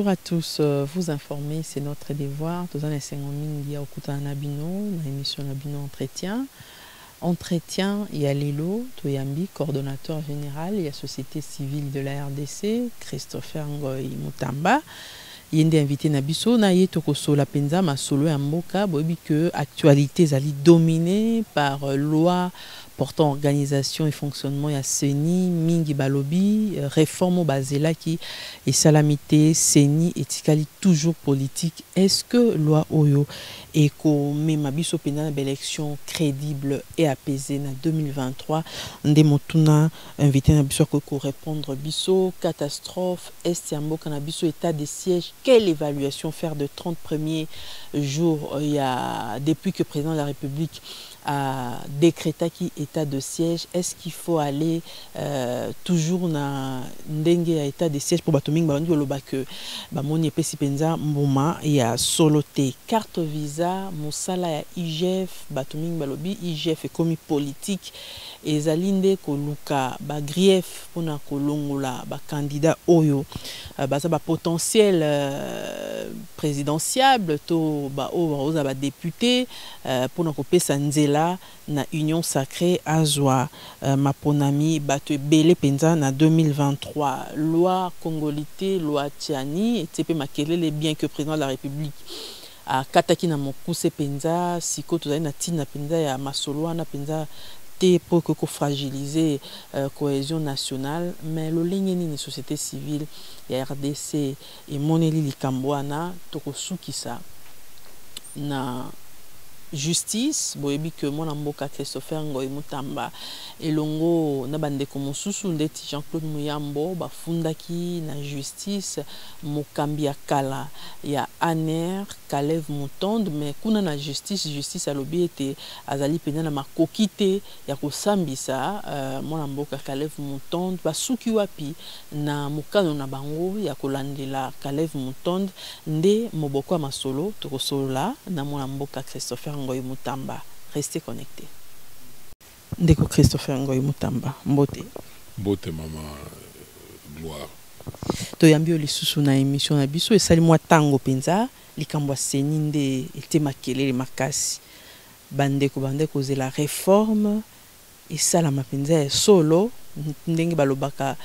Bonjour à tous, vous informer, c'est notre devoir. Tous les 5 minutes, il y a Okuta Nabino, l'émission Nabino Entretien. Entretien, il y a Lelo Toyambi, coordonnateur général, il y a Société civile de la RDC, Christopher Ngoy Mutamba. Il y a invité Nabiso, na Toko la Penza, ma solo et Mboka, bobi que actualité est dominée par loi portant organisation et fonctionnement ya CENI, Mingi Balobi, réforme au Bazela qui est salamité, CENI et Tikali toujours politique. Est-ce que loi Oyo et qu'on met Mabiso pendant une élection crédible et apaisée en 2023, Ndemotuna invité Nabiso pour répondre Biso, catastrophe, Est Yambo Kanabiso, état de siège, quelle évaluation faire de 30 premiers jours il y a, depuis que le président de la République a décrété qui état de siège, est-ce qu'il faut aller toujours dans un état de siège pour batoming ba que ba moni pesi penza mboma ya soloté carte visa mosala ya IGF batoming balobi IGF comme politique ezalinde koluka ba grief pona kolongola ba candidat oyo baza ba potentiel présidentiable to ba oza ba député pona kopesa nzela na union sacrée azwa maponami bato belé penza na 2023 loi congolité loi tiani et makelele bien que président de la République a kataki na mokuse penza siko tozali na tina penza ya masolo na penza pour que fragiliser cohésion nationale, mais le ligne ni société civile ya RDC et moneli likambwana tokosukisa na justice boyebi que mon mboka Christopher Ngoy Mutamba elongo na bande comme susu ndeti Jean-Claude Muyambo bafundaki na justice mokambi ya kala ya Aner Kalev Mutonde mais kuna na justice alobi ete azali pena na makokite ya kosambisa mon mboka Kalev Mutonde basuki wapi na mokano na bango ya kolandela Kalev Mutonde nde moboko masolo tokosolola na mon mboka Christopher Ngoy Mutamba. Restez connectés. Ndeko Christopher Ngoy Mutamba. Mbote. Mbote mama gloire. Toyambi lisusu na émission na biso esali mwa tango penza likambo CENI nde ete makelele makasi. Bandeko ze la réforme esala mapenza solo ndenge balobaka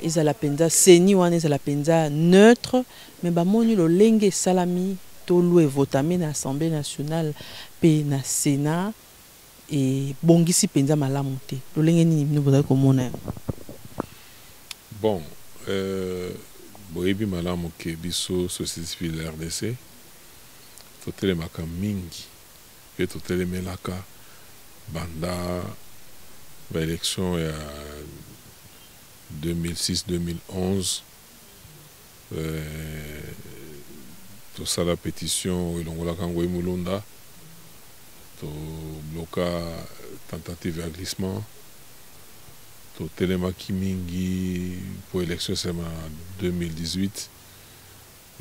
ezala penza CENI wana ezala penza neutre mais bamoni lo lenge salami tolu et votamé na Assemblée nationale pe na Sénat et bongisi penza malamu te lolenge nini bino bozali komona bon boyebi malamu ke biso société civile RDC totelemaka mingi pe totelemelaka banda ba élection ya 2006-2011 tout ça la pétition elongola kango mulunda to bloca tentative de glissement to telemaki mingi pour élection c'est en 2018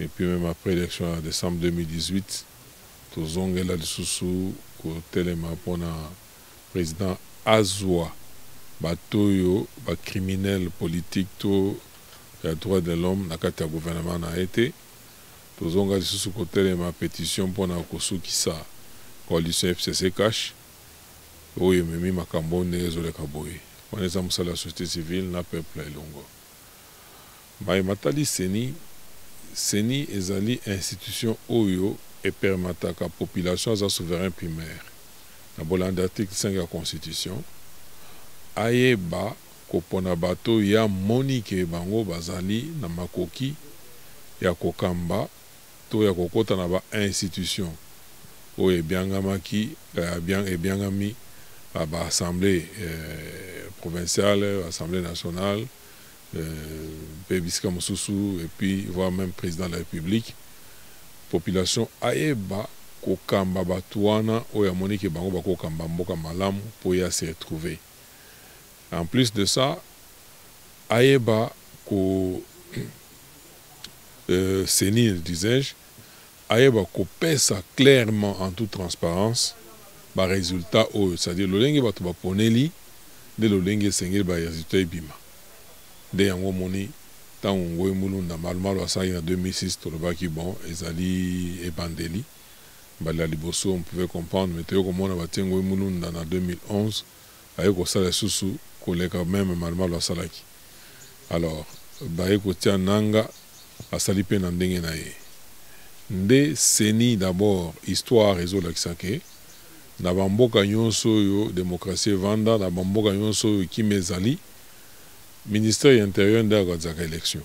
et puis même après élection en décembre 2018 to zongela lisusu ko telema pona président azwa batoyo ba criminel politique to ya droit de l'homme na kati ya gouvernement na été tozonga lisusu kotelema pétition mpona kosukisa coalition FCC cash oyo ememi makambo ndenge ezoleka boye wana eza mosala ya société civile na peuple elongo matali CENI ezali institution oyo epermataka population aza souverain primaire na bolanda article 5 ya constitution ayeba kopona bato ya monike bango bazali na makoki ya kokamba to ya kokota na ba institution oyo ebiangamaki ebiangami ba assemblée provinciale, assemblée nationale, bisika mosusu et puis voire même président de la République population ayeba kokamba bato wana oyo amoni ke bango bakokamba mboka malamu po ya se retrouver. En plus de ça ayeba ko CENI disais-je ayeba kopesa clairement en toute transparence ba résultat oyo c'est-à-dire lolenge bato baponeli de lolenge sengeli ba résultat ebima de yango moni tant Ngoy Mulunda Malmalo asali en 2006 tolobaki bon ezali ebandeli bala liboso on pouvait comprendre mais toyo komona batie Ngoy Mulunda en 2011 aye kosala susu koleka même Malmalo asalaki alors baye kotia nanga asali pe na ndenge na ye nde seni d'abord histoire ezolakisa ke na bamboka nyonso oyo démocratie evanda na bamboka nyonso oyo kimi ezali ministère ya intérieur nde akozaka élection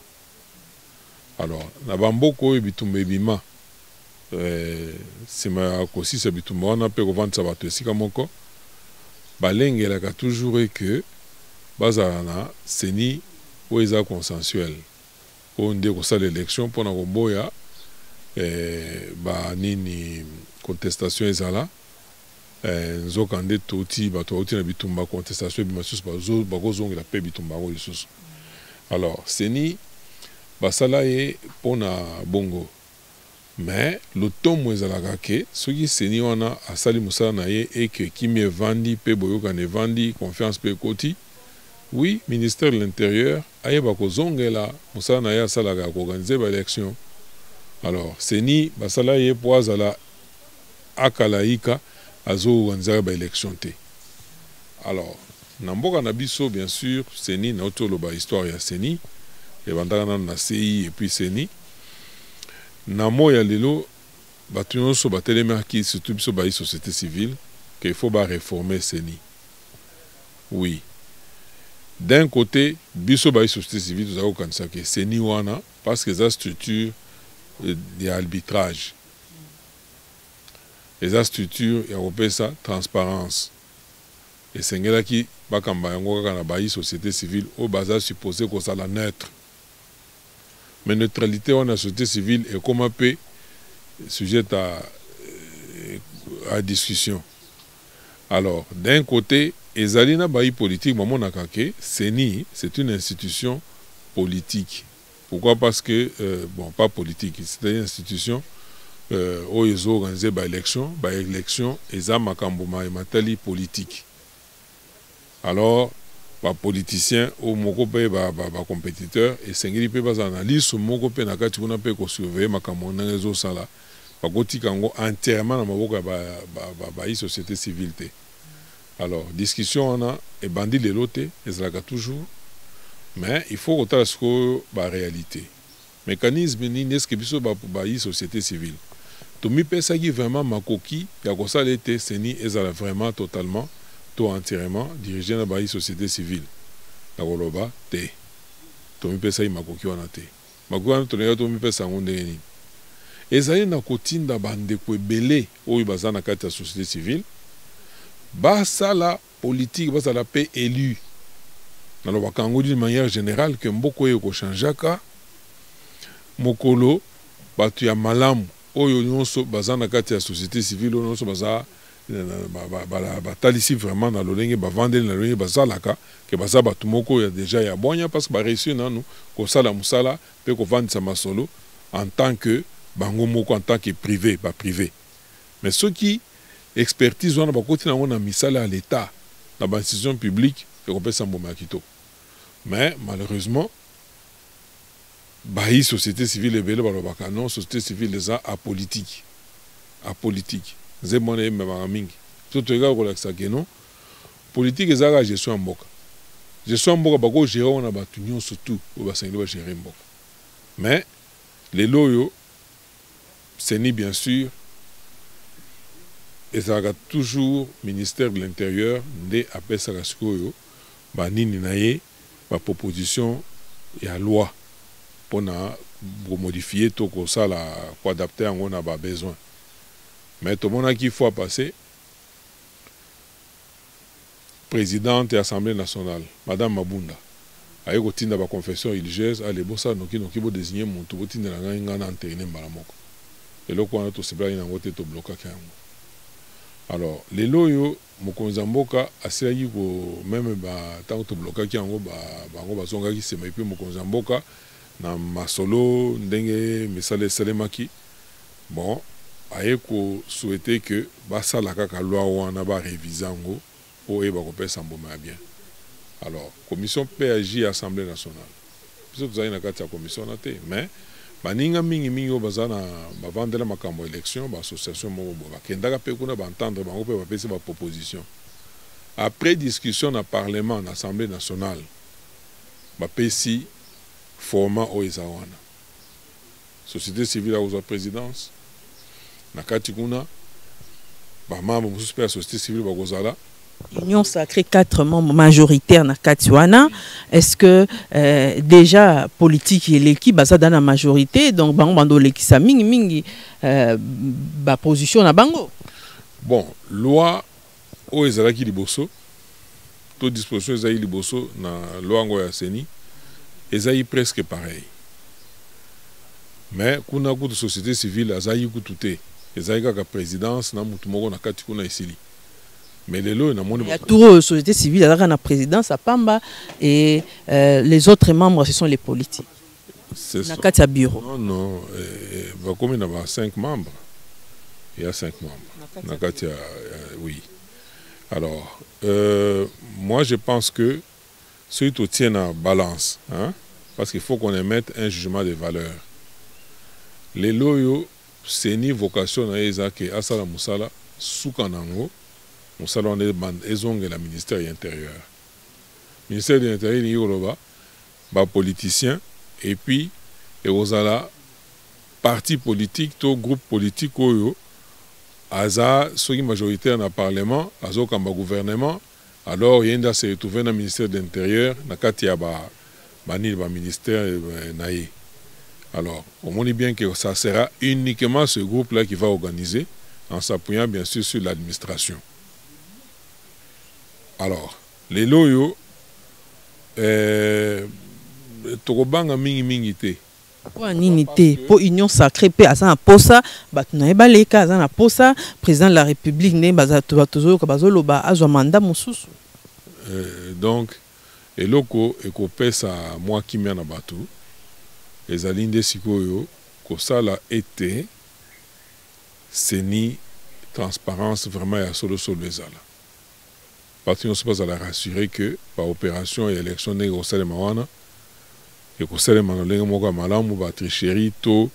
alors na bamboka oyo bitumba ebima nsima ya kosisa bitumba wana mpe kovandisa bato esika moko balengelaka toujours ke bazala na seni oyo eza consensuel oyo nde kosala élection mpona koboya banini contestation ezala nzoka nde toti bato bauti na bitumba contestation ebima susu bakozongela mpe bitumba yango lisusu alors seni basala ye mpona bongo mais lotomo ezalaka ke soki seni wana asali mosala na ye eke kimi evandi mpe boyokana evandi confiance mpe ekoti oui ministère de l'intérieur ayeba kozongela mosala na ye asalaka ya koorganize baélection alors seni basala ye mpo azala akalaika azoorganizaka baélection te alors na mboka na biso bien sûr seni nauti oloba histoire ya seni ebandaka nano na CI et puis seni na moya lelo bato nyonso batelemaki surtout biso bayi société civile qu'il faut réformer seni oui d'un côté biso bayi société civile tozala kokanisa ke seni wana parce que eza structure ya arbitrage eza structure ya kopesa transparence esengelaki bakamba yango kaka na bayi société civile oyo baza supposé kozala neutre mais neutralité wana société civile ekoma mpe sujette à discussion alors d'un côté ezali na bayi politique bamonaka ke seni c'est une institution politique. Pourquoi? Parce que bon, pas politique, c'est une institution où ils ont organisé par élection et ça makamboma et matali politique. Alors ba politicien au moko pe ba compétiteur et sengeli pe ba analyse moko pe na kati kuna pe ko surveiller makambo na réseau sala ba kotika ngo entièrement na maboka ba société civile te. Alors discussion on a et bandi les loté ezalaka toujours. Mais il faut retarder la réalité. Mécanisme ni n'est-ce que biso ba société civile. To mi pesa qui vraiment makoki ya ko sala été seni ezala vraiment totalement to entièrement dirigé na ba société civile. Na koloba te. To mi pesa makoki wana te. Makoki wana to to mi pesa ngonde ni. Ezali na kotinda bande ko ebele oyo baza na kati ya société civile. Ba sala politique ba sala pe élu. Alors, d'une manière générale, que mboko yoko chanjaka, mokolo, batu ya malamu, oyo nyonso bazana kati ya société civile, oyo nyonso baza, batalisi vraiment na lolenge, bavandeli na lolenge, bazalaka, ke baza batu moko ya déjà ya bonya, parce que ba réussir nanu, ko sala musala, pe ko vandisa masolo, en tant que, bango moko en tant que privé, ba privé. Mais ceux qui expertise wana bakoti na ngona misala à l'État, na ba institution publique, et qu'on peut s'embaumer à Quito. Mais malheureusement, la société civile est belle, non, société civile est apolitique. Apolitique. C'est mon aime, mais tout le gars, relaxa que non. Politique est la gestion en boca. Gestion en boca, parce que gérer on a battu surtout, ou va s'en gérer en boca. Mais les loyaux, c'est ni bien sûr, et ça a toujours ministère de l'Intérieur, de après ça ba nini na ye ba proposition ya loi pour modifier tout ça là pour adapter on a ba besoin mais tout le monde qui faut passer présidente et assemblée nationale madame Mabunda aye ko tinda ba confession religieuse ale bossa noki bo désigner muntu bo tinda na ngana antene mbala moko et loko wana to sebla ina ngote to bloquer kango. Alors les loyo mokonza mboka asilaki ko même ba tant to bloquer kango bango bazonga ki sema epi mokonza mboka na masolo ndenge misale selemaki bon aye ko souhaiter que basala kaka loi wana ba réviser ngo o e ba ko pesa mboma bien. Alors commission PAJ Assemblée nationale biso tozali na kati ya commission na te mais baninga mingi oyo baza na bavandela makambo ya élection baassociation moko boye bakendaka mpe kuna baentendre bango mpe bapesi baproposition après discussion na parlement na assemblée nationale bapesi format oyo eza wana société civile akozwa présidence na kati kuna bamembre mosusu mpe ya société civile bakozala Union sacrée 4 membres majoritaires na Katiwana. Est-ce que déjà politique et l'équipe baza dans la majorité donc bango bando lekisa mingi ba position na bango. Bon, loi o ezalaki liboso to disposition ezali liboso na loi ngo ya seni ezali presque pareil. Mais kuna kutu société civile azali kutu te. Ezali kaka présidence na mutu moko na kati kuna esili. Mais les lois, il y a tout la société civile, il y a la présidence à Pamba et les autres membres, ce sont les politiques. C'est ça. Il y a bureau. Non, comme il y a 5 membres, il y a 5 membres. Oui. Alors, moi je pense que ceux qui tiennent en balance, hein, parce qu'il faut qu'on émette un jugement de valeur. Les lois, c'est ni vocation à Ezake, Asala Moussala, Soukanango. Nous salon des bandes et la ministère de l'Intérieur. Le ministère de l'Intérieur, il y a des politiciens et puis il y a des partis politiques, des groupes politiques, il y a des majoritaires dans le Parlement, il y a des gouvernement. Alors il y a des se retrouver dans le ministère de l'Intérieur, il y a des ministère. Alors on dit bien que ça sera uniquement ce groupe-là qui va organiser en s'appuyant bien sûr sur l'administration. Alors, les loyaux, tokobanga mingi te. Pour ninité, pour union sacrée, pe azana posa, batuna ebaleka azana posa, président de la République ne bazatozo kabazolo ba azwa mandat mususu. Donc, eloko ekopesa moi kimia na batu, ezalinde sikoyo ko sala été seni transparence vraiment ya solo ezala. Parce qu'on ne peut pas rassurer que par opération et élection n'est au sein de Mawana et qu'au sein de Manoleng Moka Malam ou ba tricherie to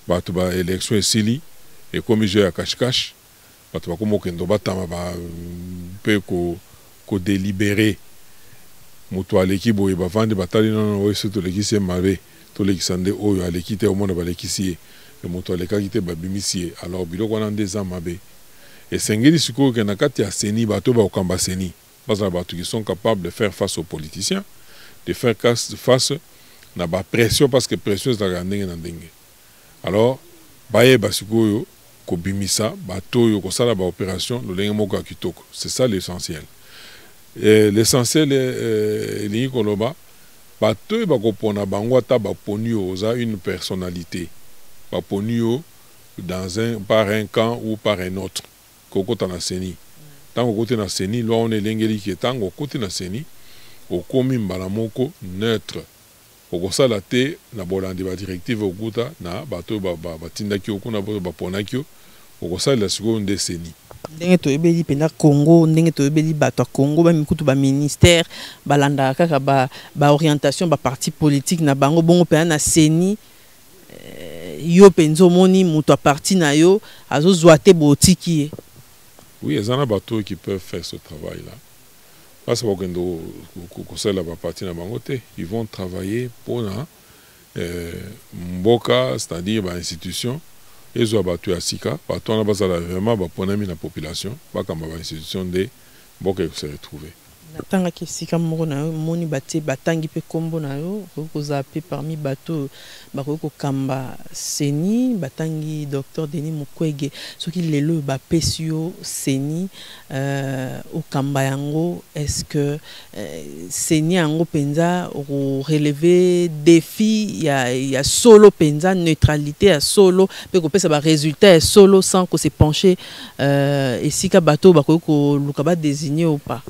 ba élection et sili et comme j'ai à cache-cache ba to comme kendo ba tama ba pe ko délibérer muto aleki boye ba vendre batali non o surtout leki c'est mabe to leki sande o aleki te au monde ba leki sie le muto aleka kite ba bimisie alors biloko wana ndeza mabe. Et Sengeli Suko qui nakati a seni bato ba okamba seni parce que bato qui sont capables de faire face aux politiciens, de faire face na ba pression parce que pression c'est la ndenge na ndenge. Alors baye basiko yo ko bimisa bato yo ko sala ba opération lo ndenge moko kitoko. C'est ça l'essentiel. L'essentiel est lingi koloba bato ba ko pona bango ata ba poni yo za une personnalité. Ba poni yo par un camp ou par un autre. Kokota na seni tango kote na seni lo on elengeli ke tango kote na seni okomi mbala moko neutre okosala te na bolandi ba directive okuta na bato batindaki okuna ba ponaki okosala siko nde seni ndenge to ebeli pena Congo ndenge to ebeli bato Congo ba mikutu ba ministère balanda kaka ba orientation ba parti politique na bango bongo pena na seni yo penzo moni muto a parti na yo azo zoate botiki. Oui, il y a des bateaux qui peuvent faire ce travail-là. Parce que ils vont travailler pour Mboka, c'est-à-dire l'institution. Ils ont battu à Sika. Bateau on a vraiment pour la population. Pas comme l'institution de Mboka qui se retrouver. Natanga kesika moko na yo moni batie batangi pe kombo na yo ko zape parmi bateau ko kamba seni batangi docteur Denis Mukwege soki lelo ba pesio seni au kamba yango est-ce que seni yango penza o relever défi ya solo penza neutralité ya solo pe ko pesa ba résultat ya solo sans que se pencher et sika bateau ko luka ba désigner ou pas.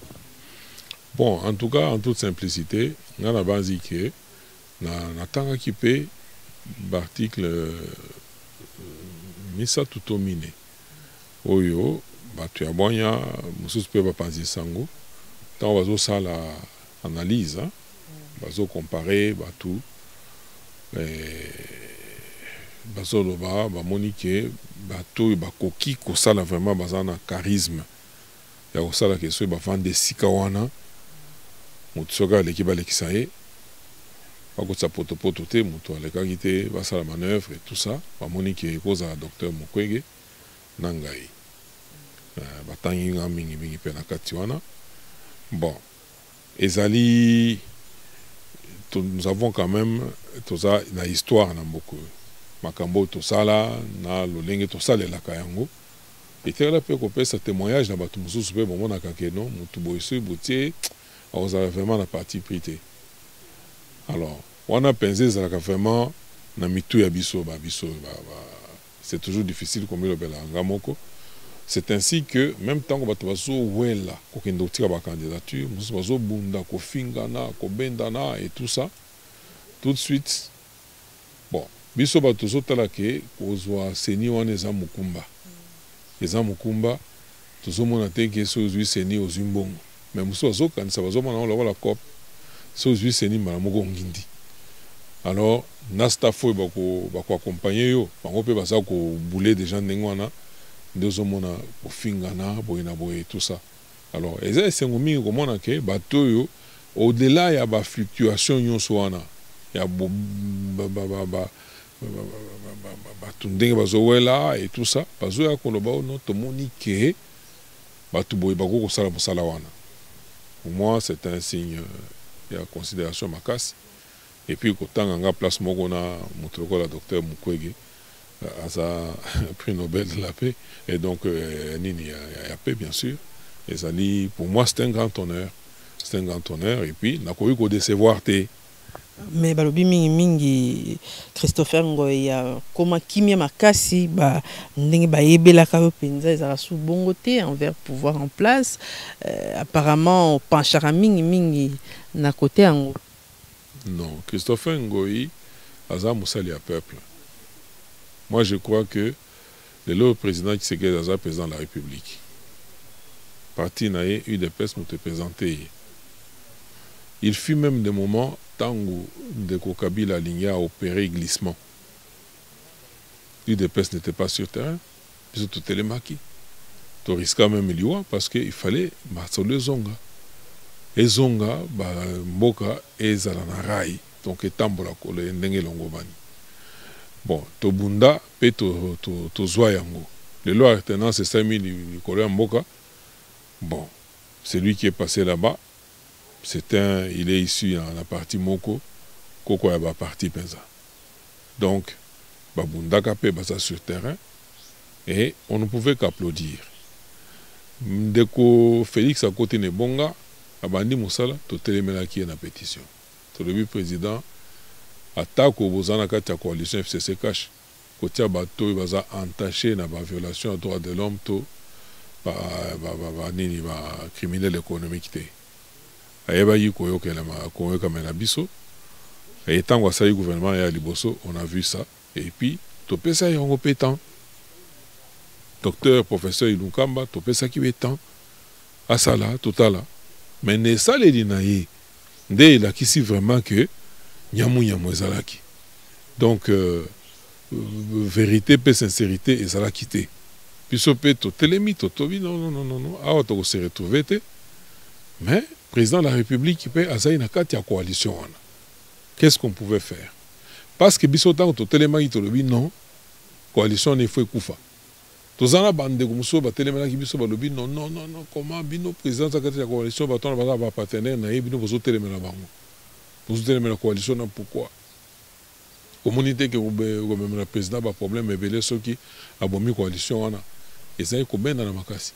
Bon, en tout cas, en toute simplicité, dans la base qui na tanga qui peut l'article misa tutomine. Oyo, batu ya bonya, musus pe ba panzi sango. Tant bazo ça la analyse, bazo comparer batu bazoloba bamoni ke bato bakoki kosala vraiment baza na charisme ya kosala ke soki bavande esika wana moto soki aleki balekisa ye bakotisa potopoto te moto alekaki te basala manœuvre et tout ça bamoni ke ekozala docteur Mukwege na ngai batangi nga mingi mpe na kati wana. Bon, ezali nous avons quand même toza na histoire na mboko makambo tosala na lolenge tosalelaka yango etekala mpe kopesa témoignage na bato mosusu mpe bomonaka ke non motu boye soki botie akozala vraiment na parti pris te. Alors wana mpenza ezalaka vraiment na mitu ya biso c'est toujours difficile komilobela nga moko. C'est ainsi que même tant que bato bazowela kokende kotika bacandidature mosusu bazobunda kofingana kobendana et tout ça tout de suite bon biso bato tozotala ke kozwa seni wana eza mokumba tozomona te ke so ozwi seni ozwi mbongo mais mosusu bazokanisa bazomona lokola cope so ozwi seni mbala moko ngindi. Alors na staff oyo bakoaccompagne yo bango mpe baza kobule déjà ndenge wana ndozomona kofingana boye na boye tout ça. Alors eza esengo mingi komona ke bato oyo au-delà ya bafluctuation nyonso wana ya bato ndenge bazowela et tout ça bazoya koloba ono tomoni ke bato boye bako kosala mosala wana. Pour moi c'est un signe ya considération makasi. Et puis kotanga nga place moko na moto lokola docteur Mukwege asa prix Nobel de la paix et donc nini ya paix bien sûr. Et pour moi c'est un grand honneur. C'est un grand honneur et puis nakoki ko décevoir te. Mais balobi mingi Christopher Ngoya koma kimia makasi ba ndenge ba yebelaka yo penza ezala sous bongo te envers pouvoir en place apparemment penchara mingi na côté yango. Non, Christopher Ngoyi aza musali ya peuple. Moi je crois que le président qui s'est aza président de la République. Parti nae UDPS nous te présenté. Il fut même des moments Tango de Kabila Aligna a opéré glissement. L'UDPS n'était pas sur terrain, puis tout télémaki. Tu risques même liwa parce qu'il fallait masole zonga. Et zonga, mboka, et zalanarai. Donc, etambola kole ndenge longobani. Bon, to bunda, pe to zwa yango. Le loi retenant c'est 5000 du mboka. Bon, c'est lui qui est passé là-bas. Il est issu dans la partie Moko, Koko Yaba partie Penza. Donc, Babunda Kapé basa sur terrain et on ne pouvait qu'applaudir. Ndeko Félix à côté de Bonga, Abandi Moussala, to télémela qui est na pétition. To le président attaque au Bozana Katia coalition FCC Cash. Kotia bato baza entaché na ba violation des droits de l'homme to ba criminel économique te. Ayeba yi koyokela koyoka mena biso et tant que ça y gouvernement ya liboso on a vu ça et puis topesa yango pétant docteur professeur Ilukamba topesa ki pétant asala totala mais ne sale dinaye nde la kisi vraiment que nyamu ezalaki donc vérité pe sincérité ezala quitté biso pe to telemi to tobi non awa to se retrouver te mais président de la République peut azaï na kati ya coalition. Qu'est-ce qu'on pouvait faire? Parce que bisotan to telema ki to lobi non coalition ne faut kufa. Tozana bande kumso ba telema ki biso ba lobi non comment bino président za kati ya coalition ba ton ba partenaire na bino bozo telema na bango. Bozo telema na coalition na pourquoi? Communauté que vous même le président ba problème ebele soki abomi coalition wana. Ezai ko benda na makasi.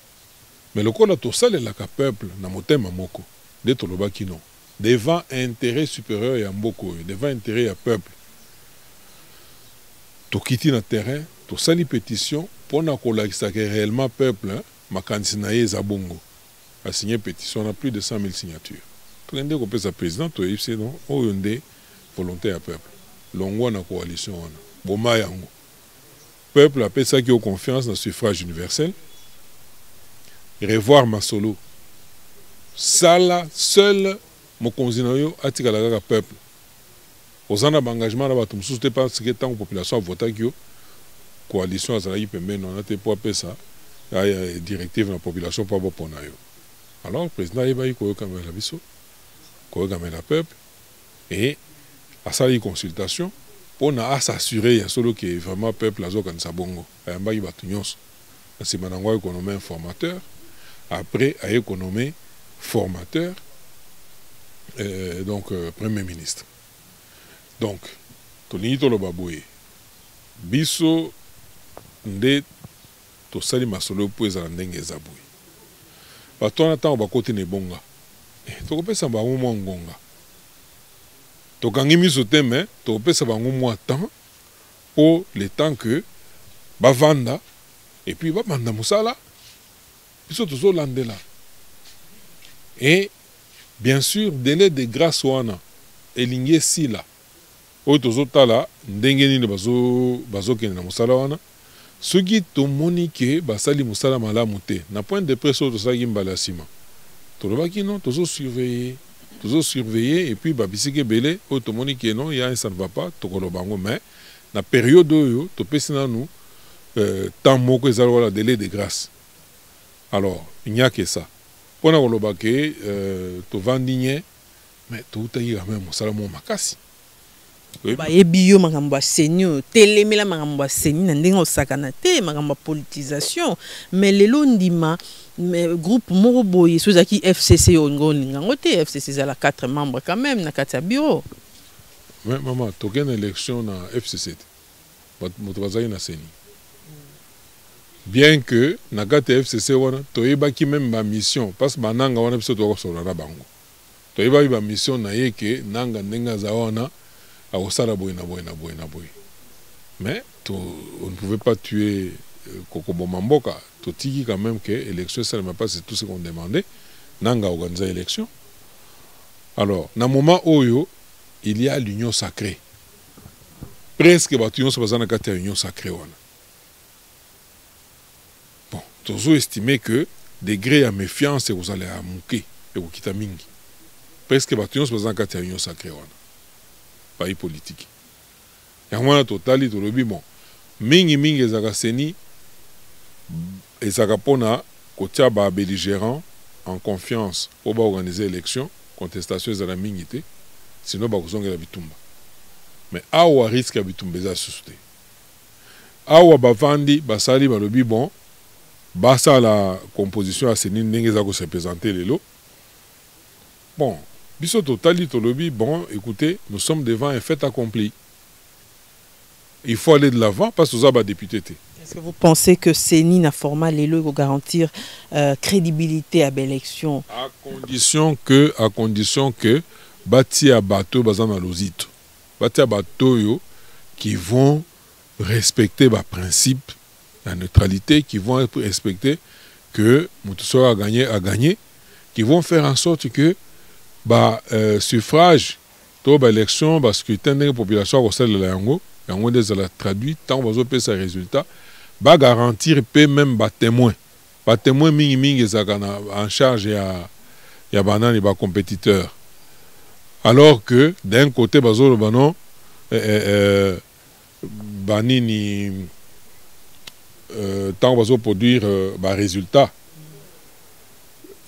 Mais le col a tout ça le peuple na motema moko. De Tolobaki non. Devant intérêt supérieur et mboko, devant intérêt à peuple. To quitter le terrain, to sali pétition pour na kolakisa que réellement peuple, ma candidature zabongo. A signé pétition, on a plus de 100 000 signatures. To ngende ko pesa président to ifse non, o yonde volonté à peuple. Longwa na coalition wana. Boma yango. Peuple a pesa qui a confiance dans le suffrage universel. Revoir Masolo. Sala seul mokonzi na yo atikala kaka peuple. ozana engagement na bato mosusu te parce que tant population votaki yo coalition azalaki pembeni wana te po apesa directive na population po abopona yo. Alors président ayebaki koyokamela biso koyokamela peuple et asali consultation pona s'assurer ya solo que vraiment peuple azokanisa bongo ayambaki bato nyonso na nsima nango ayekonome informateur après ayekonome formateur donc premier ministre. Donc tolingi toloba boye biso nde tosali masolo po ezala ndenge eza boye bato wana ntango bakoti na ebonga tokopesa bango mwa ngonga tokangi miso te me tokopesa bango mwa temps po le temps que bavanda et puis babanda mosala biso tozolandela et bien sûr délai de grâce wana elingi esila oyo tozotala ndenge nini bazokende na mosala wana soki tomoni ke basali mosala malamu te na point de presse oyo tosalaki mbala ya nsima tolobaki non tozosurveiller et puis babisiki ebele oyo tomoni ke non ya ça ne va pas tokoloba yango mais na période oyo topesi nanu temps moko ezali wala délai de grâce. Alors il n'y a que ça mpona koloba ke tovandi nye mais toutaki quand même mosala mo makasi bayebi yo makambo ya seni oyo telemela makambo ya seni na ndenge osakana te makambo ya politisation mais lelo ndima groupe moko boye so ezalaki FCC oyo ngo olinga yango te FCC ezala 4 membres quand même na kati ya bureau. Mais maman tokende élection na FCC te moto bazali na seni bien que na kati ya FCC wana toyebaki même bamission parce que bananga wana biso tokosola na bango toyebaki bamission na ye ke nanga ndenge aza wana akosala boye na boye na boye na boye mais on ne pouvait pas tuer kokoboma mboka totiki quand même que élection esalema pas c'est tout ce qu'on demandait nanga organiser élection. Alors na moment oyo il y a l'union sacrée presque bato nyonso baza na kati ya union sacrée wana. Bon tozo estimer que degré ya méfiance ekozala ya moke ekokita mingi presque bato nyonso baza na kati ya union sacrée wana pays politique. Yango wana totali tolobi bon mingi ezaka seni ezaka pona kotia ba belligérant en confiance pour organiser élection contestation ezala mingi te sinon bakozongela bitumba mais awa risque ya bitumba eza susu te awa bavandi basali balobi bon basala composition ya seni ndenge eza kose présenter lelo bon biso totali tolobi bon écoutez nous sommes devant un fait accompli il faut aller de l'avant parce que nous avons député. Est-ce que vous pensez que Seni n'a format l'élo pour garantir crédibilité à l'élection à condition que bati à bateau bazana lozito bati à bateau yo qui vont respecter les principes la neutralité qui vont respecter que Moutousso a gagné qui vont faire en sorte que suffrage to élection scrutin de population celle de la yango yango des la traduit tant bazo pe sa résultat garantir pe même témoin mingi ezakana en charge ya banani ba compétiteur alors que d'un côté bazo le banon banini tant bazo produire résultat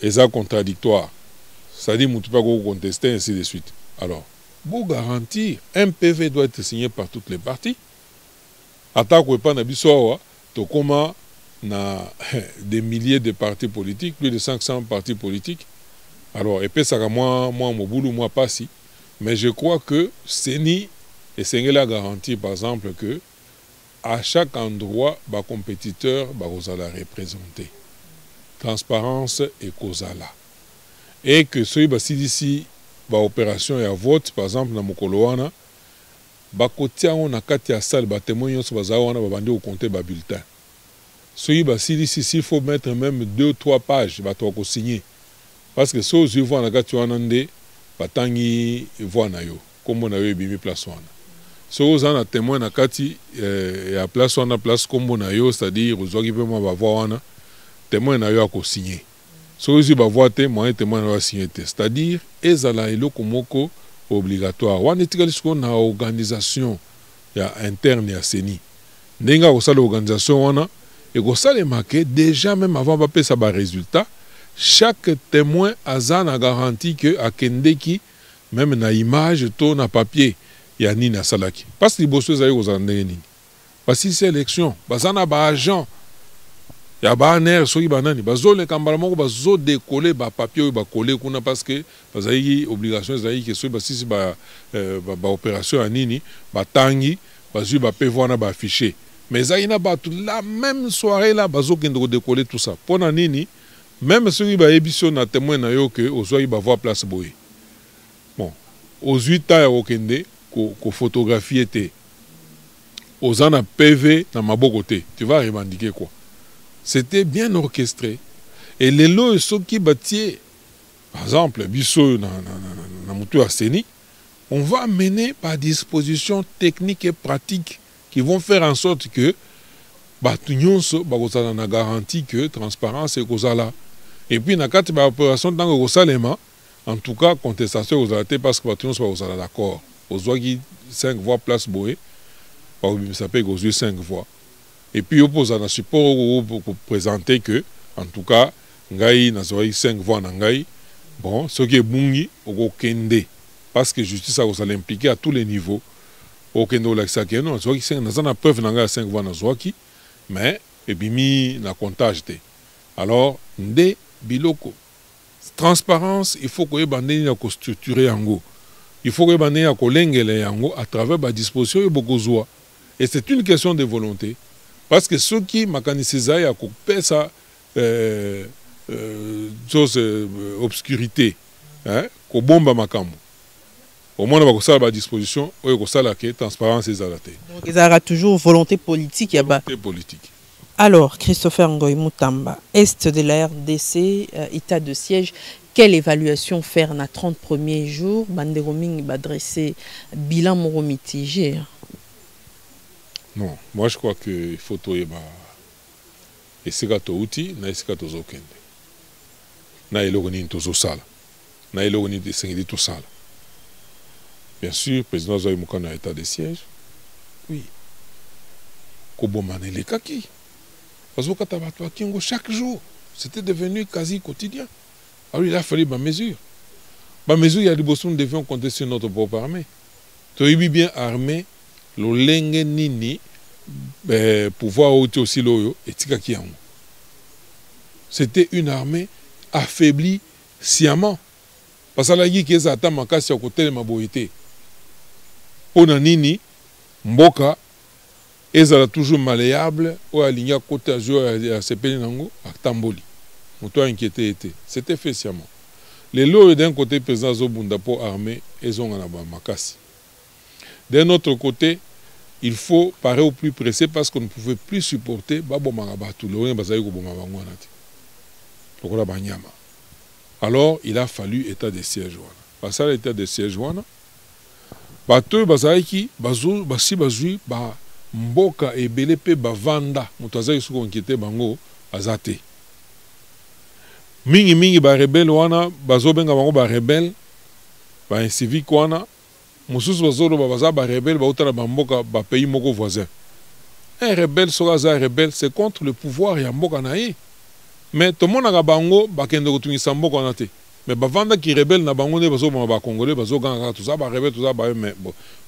eza contradictoire. C'est-à-dire que tu ne peux pas contester, ainsi de suite. Alors, pour garantir, un PV doit être signé par toutes les parties. Attaque ou pas, des milliers de partis politiques, plus de 500 partis politiques. Alors, et puis ça, moi, mon boulot, moi, pas si. Mais je crois que Seni et Sengela a garanti, par exemple, que à chaque endroit, les compétiteurs vont représenter. Transparence et causala. Et que ceux qui d'ici opération et à vote par exemple dans Mokoloana bakotia on a katia salle ba témoins sur bazawana ba bandi au compter ba bulletin ceux qui d'ici il faut mettre même 2 ou 3 pages ba to ko signer parce que ceux qui voient na katia wanande batangi voix na yo comme na yo bimi place wana ceux qui ont témoin na kati ya place wana place comme na yo c'est-à-dire aux qui peut ba voix wana témoin na yo a ko signer. So ils va voter moi témoin va signer, c'est-à-dire ezala eloko moko obligatoire. On est une organisation interne à CENI. Nenga au sein de l'organisation, on a et marqué déjà même avant de ça ba résultat. Chaque témoin a garanti que à Kendeki même na image to na papier ya nini salaki. Parce que les bosses ayo aux andeni. Parce que c'est élection, bazana ba agent ya ba ner soki banani bazo le kambala moko bazo décoller ba papier ba coller kuna parce que bazai obligation zai que so ba si ba opération ya nini ba tangi bazu ba pe voir na ba afficher. Mais zaina ba la même soirée là bazo kendo décoller tout ça. Pona nini même soki ba émission na témoin na yo que ozoi ba voir place boye. Bon, aux 8 ans au kende ko photographie était aux ans PV dans ma côté. Tu vas revendiquer quoi? C'était bien orchestré. Et les lots ceux qui bâtaient, par exemple, Bisso na Moutou à Seni, on va mener par disposition techniques et pratiques qui vont faire en sorte que on a garanti que transparence est cause là. Et puis, dans quatre opérations dans le Salema, en tout cas, contestation aux arrêtés parce que nous sommes d'accord. Aux voix qui 5 voix place Boé, ça peut aux 5 voix. Et puis, on pose un support pour présenter que, en tout cas, Ngaï n'a 5 voix dans Ngaï. Bon, ce qui est bungi, au Kende. Parce que justice a impliqué à tous les niveaux. Au Kende, au Laxaki, non, soit qui n'a preuve dans 5 voix dans Zouaki, mais, et puis, mis dans comptage. Alors, Ndé Biloko. Transparence, il faut que les bandés soient structurés en go. Il faut que les bandés soient lengele en go à travers la disposition de beaucoup. Et c'est une question de volonté. Parce que ceux qui mécanisent à couper ça, obscurité, qu'on bombe à Makambo. Au moins, on va à la disposition, on va la transparence et zalaté. Donc, il y aura toujours volonté politique. Volonté politique. Alors, Christopher Ngoy Moutamba, Est de la RDC, état de siège, quelle évaluation faire dans 30 premiers jours? Banderoming va dresser bilan moro mitigé. Non, moi je crois qu'il faut trouver et c'est gâteau outil, na c'est gâteau zokende. Na elogoni tozo sala. Na elogoni de sengidi tout sala. Bien sûr, le président Zoï Moukana état de siège. Oui. Kobomane les kaki. Parce que chaque jour, c'était devenu quasi quotidien. Alors il a fallu ma mesure. Ma mesure, il y a des bossons nous devions compter sur notre propre armée. Tu es bien armé, le lenge nini, pouvoir aussi l'oyo, et tikaki. C'était une armée affaiblie sciemment. Parce que la guerre qui est à Tamakasi à côté de ma boïté. Pona nini, mboka, ils sont toujours malléables, ou à l'igna côté à jouer à Sepeli Nango, à Tamboli. Moutou inquiété était. C'était fait sciemment. Les lots d'un côté, président Zobunda pour armée, ils ont un makasi. D'un autre côté, il faut parer au plus pressé parce qu'on ne pouvait plus supporter Babo Marabatu, le Bazaï Gobomabanguanati. Alors, il a fallu état de siège. Parce que l'état de siège, Bateau Bazaïki, Bazou, Basi Bazui, Mboka et Belepe Bavanda, Moutazaï Souko inquiété Bango, Azate. Mingi ba rebelle wana, Bazo Benga Bango ba rebelle, ba incivique wana, Moussous Bazolo Baza ba rebelle, ba Outara Bamboka, ba pays moko voisin. Un rebelle sera un rebelle, c'est contre le pouvoir et Mboka naïe. Mais tout le monde a bango, ba kende kotungi Mboka nate. Mais Bavanda qui rebelle na bango ne bazo ba congolais, bazo ganga tout ça, ba rebelle tout ça, ba mais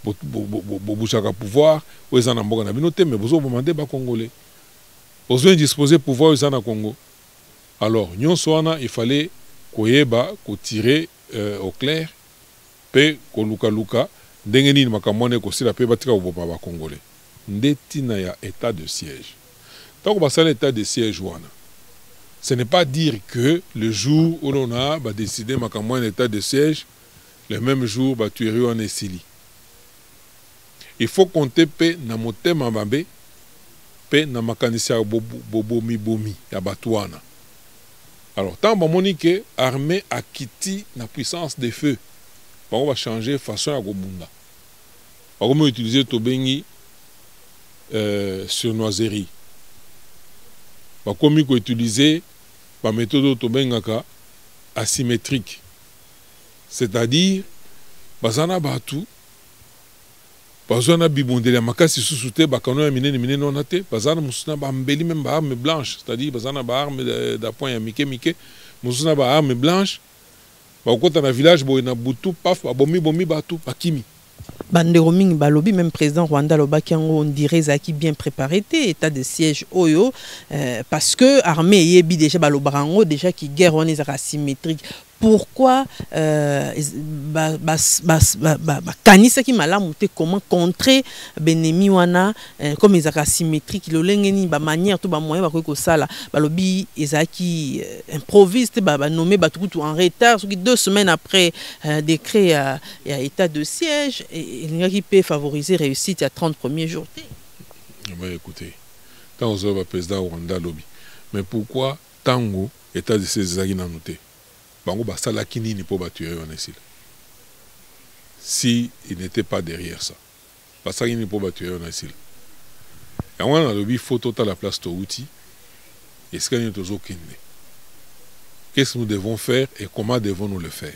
bouchaka pouvoir, ou ils en Mboka na binote, mais bazo demander ba congolais. Bazo disposer pouvoir ils en a Congo. Alors, il fallait qu'on tirer au clair, pe ko luka ndengeni makamone ko sila pe batika ko ba congolais. Ndetina ya état de siège. Tant qu'on passe à l'état de siège wana. Ce n'est pas dire que le jour où l'on a décidé makamone état de siège, le même jour ba tuerie en esili. Il faut compter pe na motema mabe pe na makanisia bomi ya batuana. Alors, tant que l'armée a quitté la puissance des feux, on va changer de façon à Gobunda. On va utiliser Tobengi sur noiserie. On va utiliser la méthode Tobengaka asymétrique. C'est-à-dire, bazana batu bazana bibondeli makasi susu te bakano ya minene non te bazana musuna ba mbeli même ba arme blanche, c'est-à-dire bazana ba arme d'appoint ya mike musuna ba arme blanche ba okota na village boy na butu paf ba bomi batu bakimi. Bandero mingi balobi, même président Rwanda lobaki yango, on dirait zaki bien préparé té état de siège oyo parce que armée yebi déjà balobarango déjà qui guerre on est asymétrique. Pourquoi kanisa ki malamu te comment contrer benemi wana comme ils sont asymétriques le lengeni ba manière tout ba moyen ba ko sala balobi ezaki improviste ba nommé batukutu en retard 2 semaines après décret à état de siège et il peut favoriser réussite à 30 premiers jours. Mais écoutez, tant aux autres président Rwanda lobby, mais pourquoi tango état de siège ezaki na noté bango basalaki nini po batuer wana esila si il n'était pas derrière ça basalaki nini po batuer wana esila yango wana lobby faut totala place touti esika nini tozokende, qu'est-ce que nous devons faire et comment devons-nous le faire.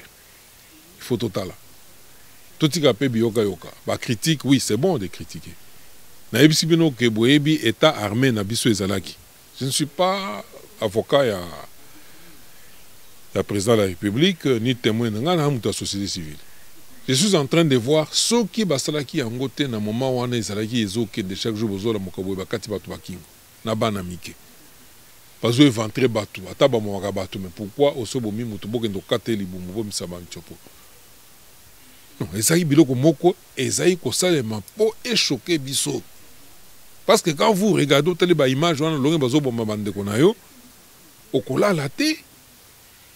Il faut totala totika pe biyoka yoka ba critique, oui c'est bon de critiquer na ebisi bino ke boyebi état armé na biso ezalaki. Je ne suis pas avocat ya président de la République, ni témoin de la société civile. Je suis en train de voir ceux qui basalaki en côté na moment où on est salaki ezoke de chaque jour bozola mokabo bakati batu bakingo na bana mike. Bazo éventrer batu, ataba mo batu, mais pourquoi osobomi mutu bokendo kateli bumu bo misaba nchopo. Non, ezai biloko moko ezai ko salema po échoquer biso. Parce que quand vous regardez telle ba image wana longe bazo bomba bande konayo okola la té.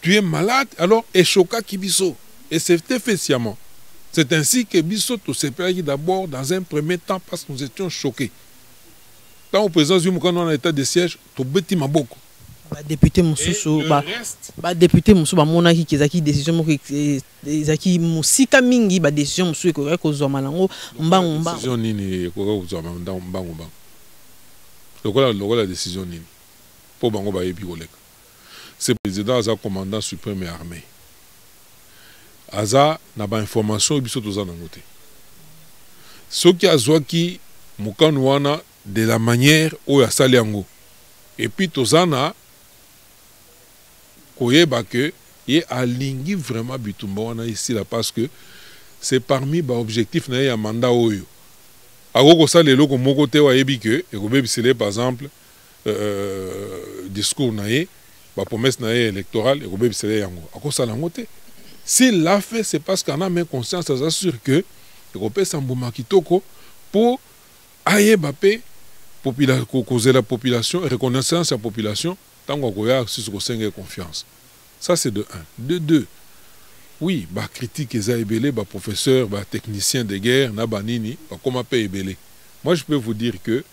Tu es malade, alors échoka kibiso. Et c'était fait sciemment. C'est ainsi que Bisso tout s'est payé d'abord dans un premier temps parce que nous étions choqués. Quand au président du Moukano en état de siège, tout bêti ma beaucoup. Député Moussou, député Moussou, monaki qui décision qui musika mingi ba décision Moussou ko ko zo malango mbangomba. Décision nini ko ko zo mbangomba. La décision nini. Po bango ba yebi koleka. C'est le président Aza commandant suprême et armée. Aza n'a pas information biso toza nangote. Ce qui a qui mukanwana de la manière où ya sali yango. Et puis tozana koyeba que ye alingi vraiment bitumba wana ici là parce que c'est parmi ba objectif na ya mandat oyo. Agoko sali eloko moko te wa yebi que e ko bebisele par exemple discours na ye la promesse électorale et Robert Bissele Yango. À cause de la s'il l'a fait, c'est parce qu'on a mis conscience, ça sûr que Robert Sambouma Kitoko pour aïe bapé causer la population et reconnaissance à la population tant qu'on a sur ce confiance. Ça c'est de 1. De 2. Oui, bah critique les aébélés, bah professeur, bah technicien de guerre, na banini, bah comment peut ébélé. Moi je peux vous dire que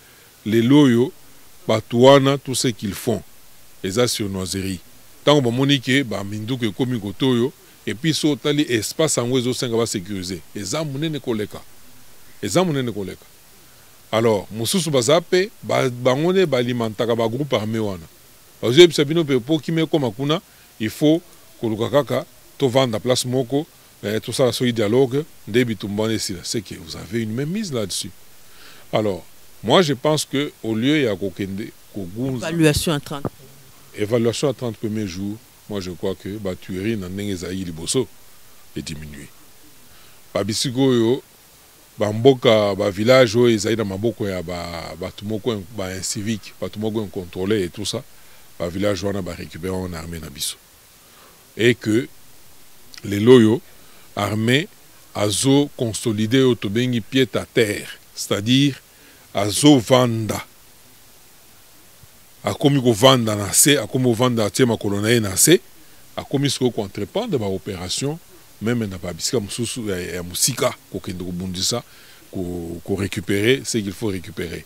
les loyaux, bah touana, tout ce qu'ils font. Eza surnoiserie. Tant que monique ba minduke komi kotoyo et puis so tali espace en wezo senga ba sécuriser. Eza munene koleka. Eza munene koleka. Alors, mususu bazape ba bangone ba alimentaka ba groupe armé wana. Ozo bisabino pe po ki me koma kuna, il faut koluka kaka to vendre place moko tout ça sur dialogue début tumbane si c'est que vous avez une même mise là-dessus. Alors, moi je pense que au lieu ya kokende évaluation à 30 évaluation à 30 premiers jours, moi je crois que la tuerie dans les liboso est diminuée. Babisiko yo, bamboka, ba village yo, ils dans maboko ya batumoko ba civique, batumoko contrôlé et tout ça, ba village wana ba récupérer en armée na biso. Et que les loyaux armés azo consolider autobengi pied à terre, c'est-à-dire azo vanda. A komi ko vanda na se, a komi vanda tie ma colonne na se, a komi ko contrependre ba opération même na ba bisika mususu ya musika ko kendo ko bundisa ko récupérer ce qu'il faut récupérer.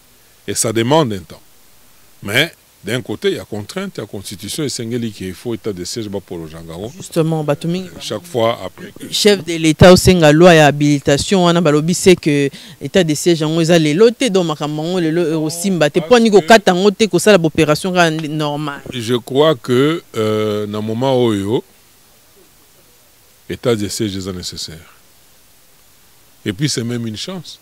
Et ça demande un temps. Mais d'un côté, il y a contrainte, il y a constitution et sengeli qu'il faut état de siège pour le Jangaro. Justement, Batumi. Chaque fois après. Chef de l'État au Senga loi et habilitation, on a balobi c'est que état de siège en oza les lotés dans makamango les lots eurosimba te pas ni ko katango te ko ça l'opération normale. Je crois que dans moment oyo état de siège est nécessaire. Et puis c'est même une chance.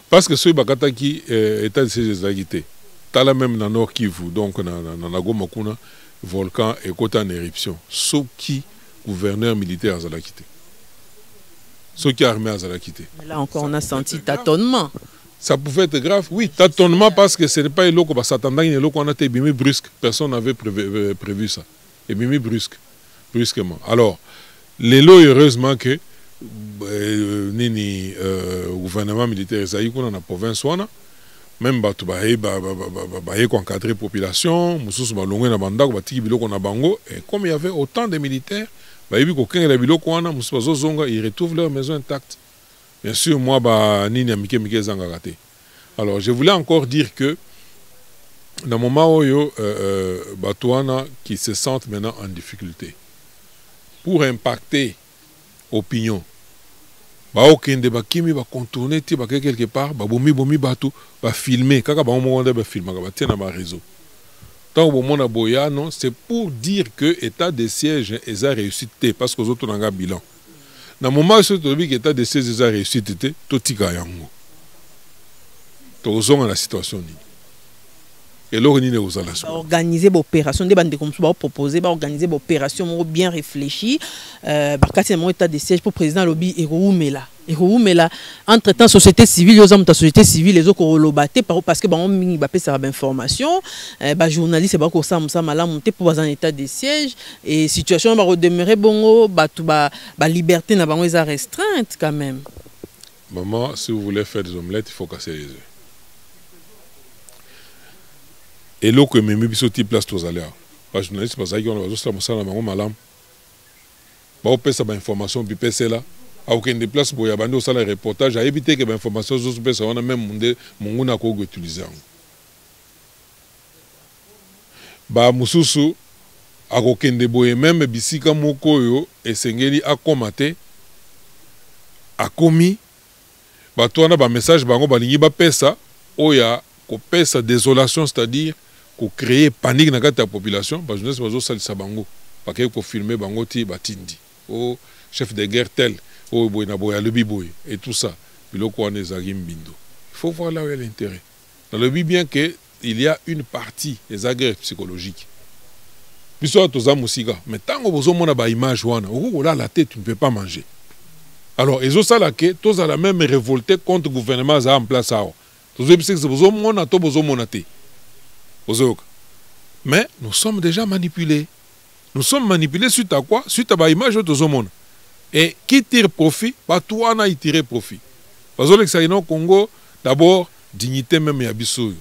Parce que ceux qui état de ces activités, tala même dans Nord Kivu, donc dans la Goma kuna volcan et côté en éruption. Ceux qui gouverneur militaire à Zalakité. Ceux qui armés à Zalakité. Là encore on a senti tâtonnement. Ça pouvait être grave, oui, tâtonnement parce que ce n'est pas un lot qu'on s'attendait, un lot qu'on a été bimé brusque. Personne n'avait prévu ça. Et bimé brusquement. Alors, les lots, heureusement que nini gouvernement militaire ezali kuna na province wana même bato baye encadrer population mususu balongwe na bandako batiki biloko na bango et comme il y avait autant de militaires bayebi kokengela biloko wana mususu bazozonga ils retrouvent leur maison intacte. Bien sûr moi ba nini amike mike ezangaka te. Alors je voulais encore dire que dans le moment où bato wana qui se sentent maintenant en difficulté pour impacter opinion baokende bakimi bacontourner ti bakeke quelque part babomi bato bafilmer kaka bango moko nde bafilmaka batie na baréseau ntango bomona boya non c'est pour dire que état de siège eza réussite te parce que ozotonanga bilan na moment so tolobi ke état de siège eza réussite te totika yango tozonga na situation nini et l'or ni organiser l'opération des bandes comme ça proposer organiser l'opération bien réfléchie bakati na état de siège pour président lobby Eroumela entre temps société civile aux hommes de société civile les autres kolobaté parce que on mingi ba pesa ba information ba journaliste ba ko ça malamu te pour en état de siège et situation ba redemeurer bongo ba tout ba liberté na bango eza restreinte quand même. Maman, si vous voulez faire des omelettes, il faut casser les œufs. Et là que même biso ti place tous aller ba journaliste parce que on va juste la bango malamu ba opesa ba information bi pesa là a aucun déplace pour y abandonner au salaire reportage à éviter que l'information soit pesa on a même mungu na ko utiliser ba mususu a aucun déboye même bisika moko yo esengeli akomate akomi ba to na ba message bango balingi ba pesa oya ko pesa désolation c'est-à-dire ko créer panique dans la population parce que nous sommes salisa bango parce que pour filmer bango ti batindi au chef de guerre tel au boy na boy le biboy et tout ça biloko on est bindo. Il faut voir là où est l'intérêt dans le but bien que il y a une partie des agrès psychologiques biso to za musika mais tango bozo mona ba image wana ou là la tête tu ne peux pas manger alors ezo sala que tous à la même révolté contre gouvernement za en place ça tous ebise que bozo mona to bozo mona te. Mais nous sommes déjà manipulés. Nous sommes manipulés suite à quoi? Suite à l'image de tout le monde. Et qui tire profit? Tout le monde tire profit. Parce que le Congo, d'abord, dignité même et abisso.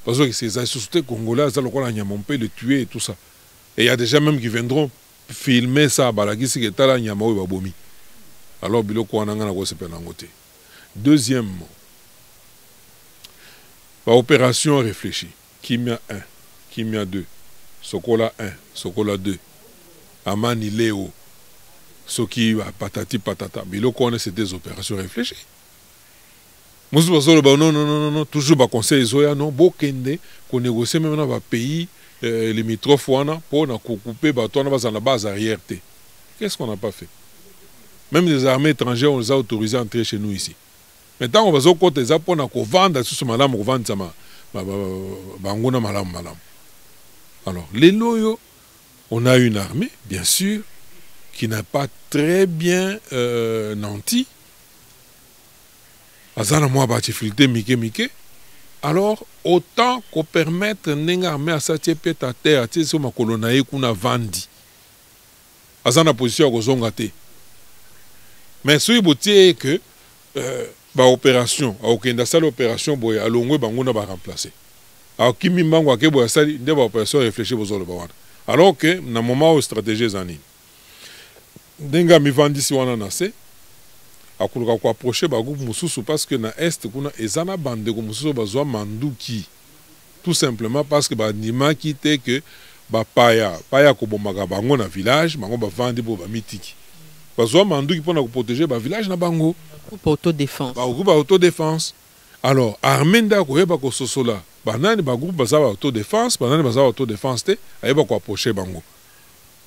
Parce que ces sociétés congolaises, on peut le tuer et tout ça. Et il y a des gens même qui viendront filmer ça. Alors, deuxièmement, l'opération réfléchie. Kimia 1, Kimia 2, Sokola 1, Sokola 2, Amani Léo, Soki patati patata. Mais là, on a des opérations réfléchies. Non, toujours ba conseil Zoya, non, Bokende, qu'on négocie même dans le pays limitrophe pour couper dans la base arrière. Qu'est-ce qu'on n'a pas fait? Même les armées étrangères, on les a autorisés à entrer chez nous ici. Maintenant, on va se côté ça pour vendre ce madame, on vendre ça. Alors, les loyaux, on a une armée, bien sûr, qui n'a pas très bien nanti. Alors, autant qu'on permette une armée à s'attirer pied à terre, à tirer sur ma colonaïe qu'on a vendu. Azana position à Zongate. Mais ce qui est que opération, à salle opération, boya alongwe bangona ba remplacer. Alors kimi mbango ke boya sali nde ba opération réfléchir bozo le bawana. Alors que na moment où stratégie zani. Denga mi vandi si wana nase. Akuluka ko approcher ba groupe mususu parce que na est kuna ezana bande ko mususu bazwa manduki. Tout simplement parce que ba ndima kité que ba paya ko bomaka bango na village, bango ba vandi bo ba mitiki. Bazwa manduki pona ko protéger ba village na bango. Groupe autodéfense. Groupe autodéfense. Alors, armée ndako yeba ko sosola. Banani ba groupe baza autodéfense, banani baza autodéfense te, ayeba ko approcher bango.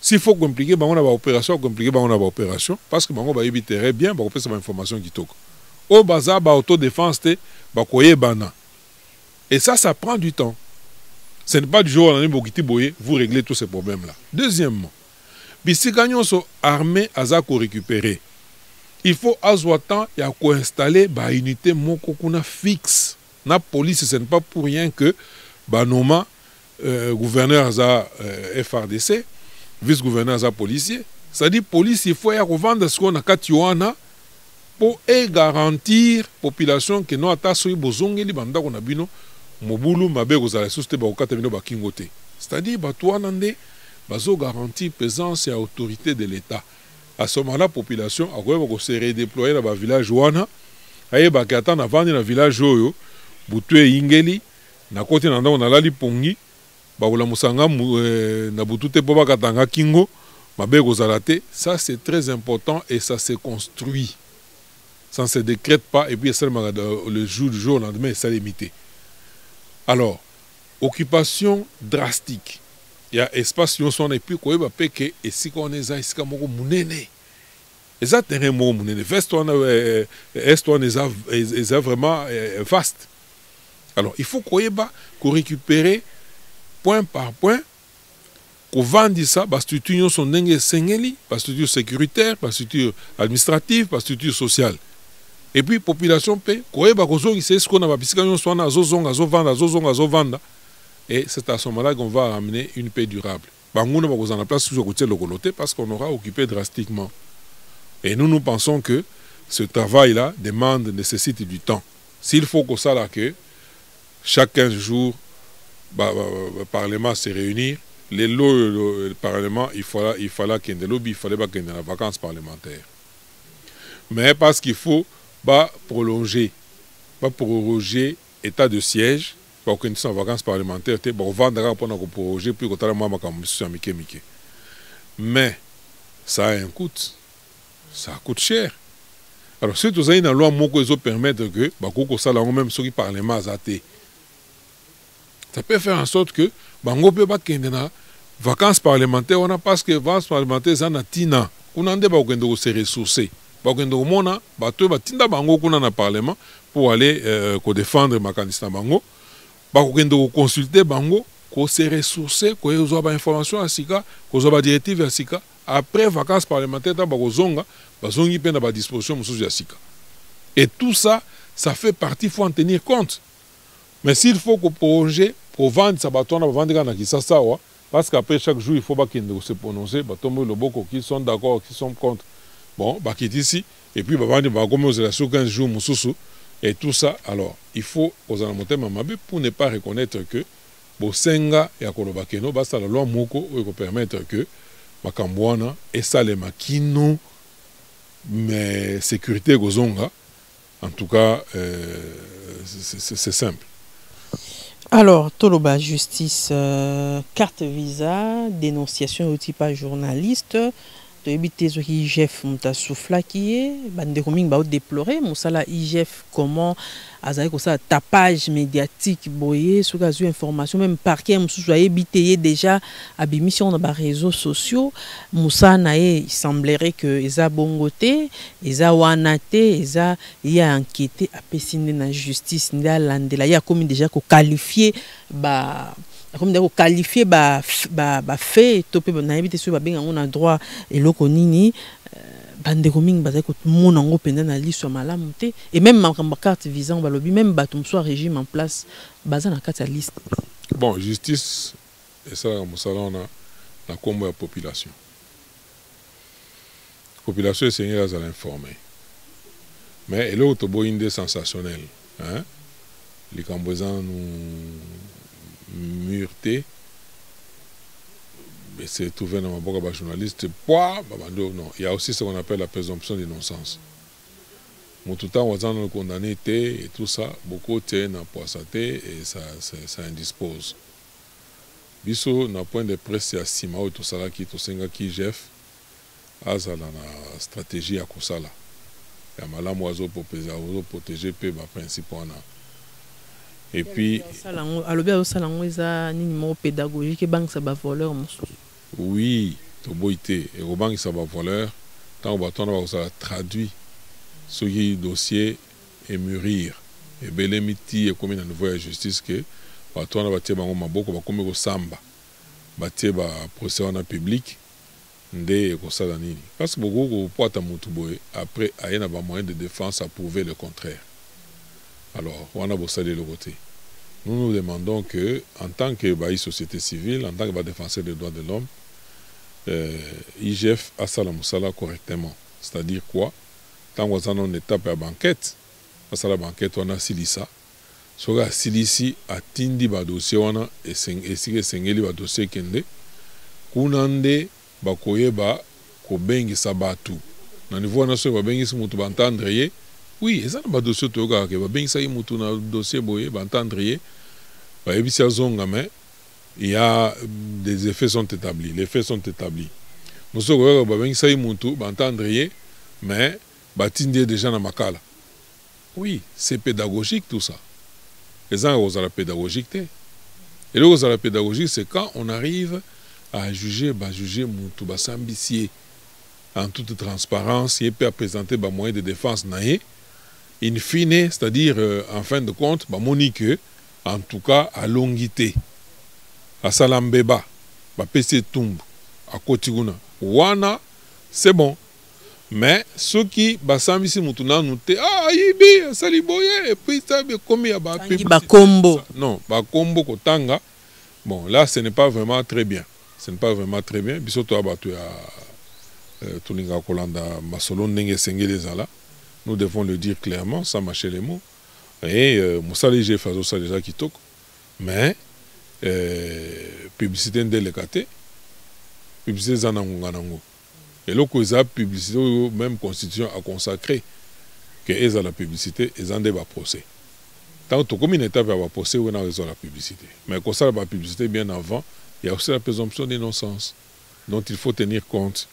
S'il faut compliquer bango na ba opération, compliquer bango na ba opération parce que bango ba yebi terrain bien, ba ko pesa ba information qui toko. au baza ba autodéfense te ba koyebana. Et ça prend du temps. Ce n'est pas du jour au lendemain vous réglez tous ces problèmes là. Deuxièmement, bisika nyonso armée aza ko récupérer. Il faut azwa temps ya ko installer ba unité moko kuna fixe. Na police ce n'est pas pour rien que ba noma gouverneur aza FRDC, vice-gouverneur aza policier. C'est-à-dire police il faut ya ko vendre ce qu'on a katiwana pour garantir population que no ata soyi bozongeli banda ko na bino mobulu mabe kozala soste ba okata bino ba kingote. C'est-à-dire batwana nde bazo garantir présence et autorité de l'État. À ce moment-là, la population a se redéployer dans le village wana. Aye ba kata na vandi na village oyo butwe ingeli na kote na ndako na lali pongi ba ola musanga na butute po ba katanga kingo mabe kozala te. Ça c'est très important et ça se construit. Ça ne se décrète pas et puis seulement le jour du jour au lendemain ça limité. Alors, occupation drastique. Il y a espace où on est plus quoi va peke et si on est à iska moko munene. Et ça terrain moko munene. Vest on est vraiment vaste. Alors, il faut qu'on récupère point par point qu'on vende ça, parce que structure sont dengue sengeli, parce que structure sécuritaire, parce que structure administrative, parce que structure sociale. Et puis population paie, c'est ce qu'on a vendre. Et c'est à ce moment-là qu'on va amener une paix durable. Parce qu'on aura occupé drastiquement. Et nous pensons que ce travail-là nécessite du temps. S'il faut que ça là que chaque 15 jours, le Parlement se réunir, le Parlement, il fallait qu'il y ait des lobbies, il fallait qu'il y ait des vacances parlementaires. Mais parce qu'il faut prolonger état de siège pour qu'on ait en vacances parlementaires pour vendre pour prolonger puis qu'on ait mais ça a un coût, ça coûte cher. Alors si vous avez une loi qui permet que ça même ceux qui parlement ça peut faire en sorte que bango peut pas qu'il y ait vacances parlementaires on a parce que vacances parlementaires ça n'a tina on a des se ressourcer. Bakendomona bato batinda bango kuna na parlement pour aller défendre ma candidat bango bakendo consulter bango ko se ressourcer ko yozo ba information asika ko zo ba directive asika après vacances parlementaires ta bakozonga bazongi pe na ba disposition mususu asika et tout ça fait partie, faut en tenir compte. Mais s'il faut que projet pour vendre ça bato na vendre na kisasa wa parce qu'après chaque jour il faut bakendo se prononcer batombo loboko qui sont d'accord qui sont contre. Bon, bah qui est ici, et puis bah comme aux relations 15 jours, et tout ça, alors il faut aux alentours mamabe pour ne pas reconnaître que Bosenga et Akolobakeno, bah ça la loi moko pour permettre que Makambouana et ça les makino, mais sécurité gozonga, en tout cas, c'est simple. Alors, Toloba Justice, carte visa, dénonciation au type journaliste. Éviter IGF Moutassoufla qui est bandéroming ba déplorer musala IGF comment azali ko ça tapage médiatique boyé sur cas information même parquet mususu éviter déjà abimission dans les réseaux sociaux musana il semblerait que eza bongoté eza wanate eza il a enquêté à pesiner na justice nda landela ya comme déjà ko qualifier comme de qualifier fait topé na éviter sur ba on a droit et loko nini bande roaming bazai ko mon ngo penda na liso malamu te et même ma carte visant ba lobby même batum soit régime en place baza na carte liste. Bon, justice et ça mon salon na combo la population c'est à l'informer mais et l'autre boinde sensationnel hein les Cambodgiens nous mûreté mais c'est trouvé dans ma journaliste non il y a aussi ce qu'on appelle la présomption d'innocence mon tout temps on a condamné et tout ça beaucoup tiennent à poissater et ça indispose biso na point de presse ya sima tout ça là qui tout senga qui chef asa na stratégie ya kosala ya malamu oiseau pour protéger pe ba principe on a. Et puis pédagogique banque ça va voleur oui to boité et banque ça va voleur tant on va traduit ce dossier et mûrir. Et belemiti et comme une nouvelle justice que bato wana batie bango maboko bakomi kosamba batie ba procès wana public nde ekosala nini parce que beaucoup kopwata mutu boye après aye na ba moyen de défense à prouver le contraire. Alors wana bosali le côté. Nous nous demandons que en tant que société civile, en tant que défenseur des droits de l'homme, IGF a sala musala correctement. C'est-à-dire quoi? Tant qu'on a une étape à banquette, à la banquette on a silisa. Soga silisi atindi ba dossier wana esike sengeli ba dossier kende kunande bakoye ba kobengi sabatu na niveau na so ba bengi mutu bantendre ye oui eza na ba dossier toyoka ke ba bengi sa mutu na dossier boye bantendre ye ba ebisa zonga mais il y a des effets sont établis, les faits sont établis. Nous sommes ba bengi sa mutu bantendre ye mais batindi déjà na makala. Oui, c'est pédagogique tout ça. Les gens ont la pédagogique. Et le la pédagogique, c'est quand on arrive à juger Moutou Bassambisier en toute transparence, il peut présenter des moyens de défense. In fine, c'est-à-dire en fin de compte, monique, en tout cas à longité, à Salambeba, à PC Tumb, à Kotiguna, Wana, c'est bon. Mais ceux qui basambisi mutuna noté ibi saliboye et puis ça comme ya ba combo non ba combo kotanga bon là ce n'est pas vraiment très bien, ce n'est pas vraiment très bien bisoto abatu ya tuninga kolanda masolo ndenge sengeli zala, nous devons le dire clairement sans mâcher les mots et musali je fazo ça déjà kitoko mais publicité ndelekate publicité zanango nango. Et là, la publicité, même constitution a consacré que est la publicité, ils ont des procès. Tant que comme une étape à procès, on a raison la publicité. Mais quand ça, la publicité bien avant, il y a aussi la présomption d'innocence dont il faut tenir compte.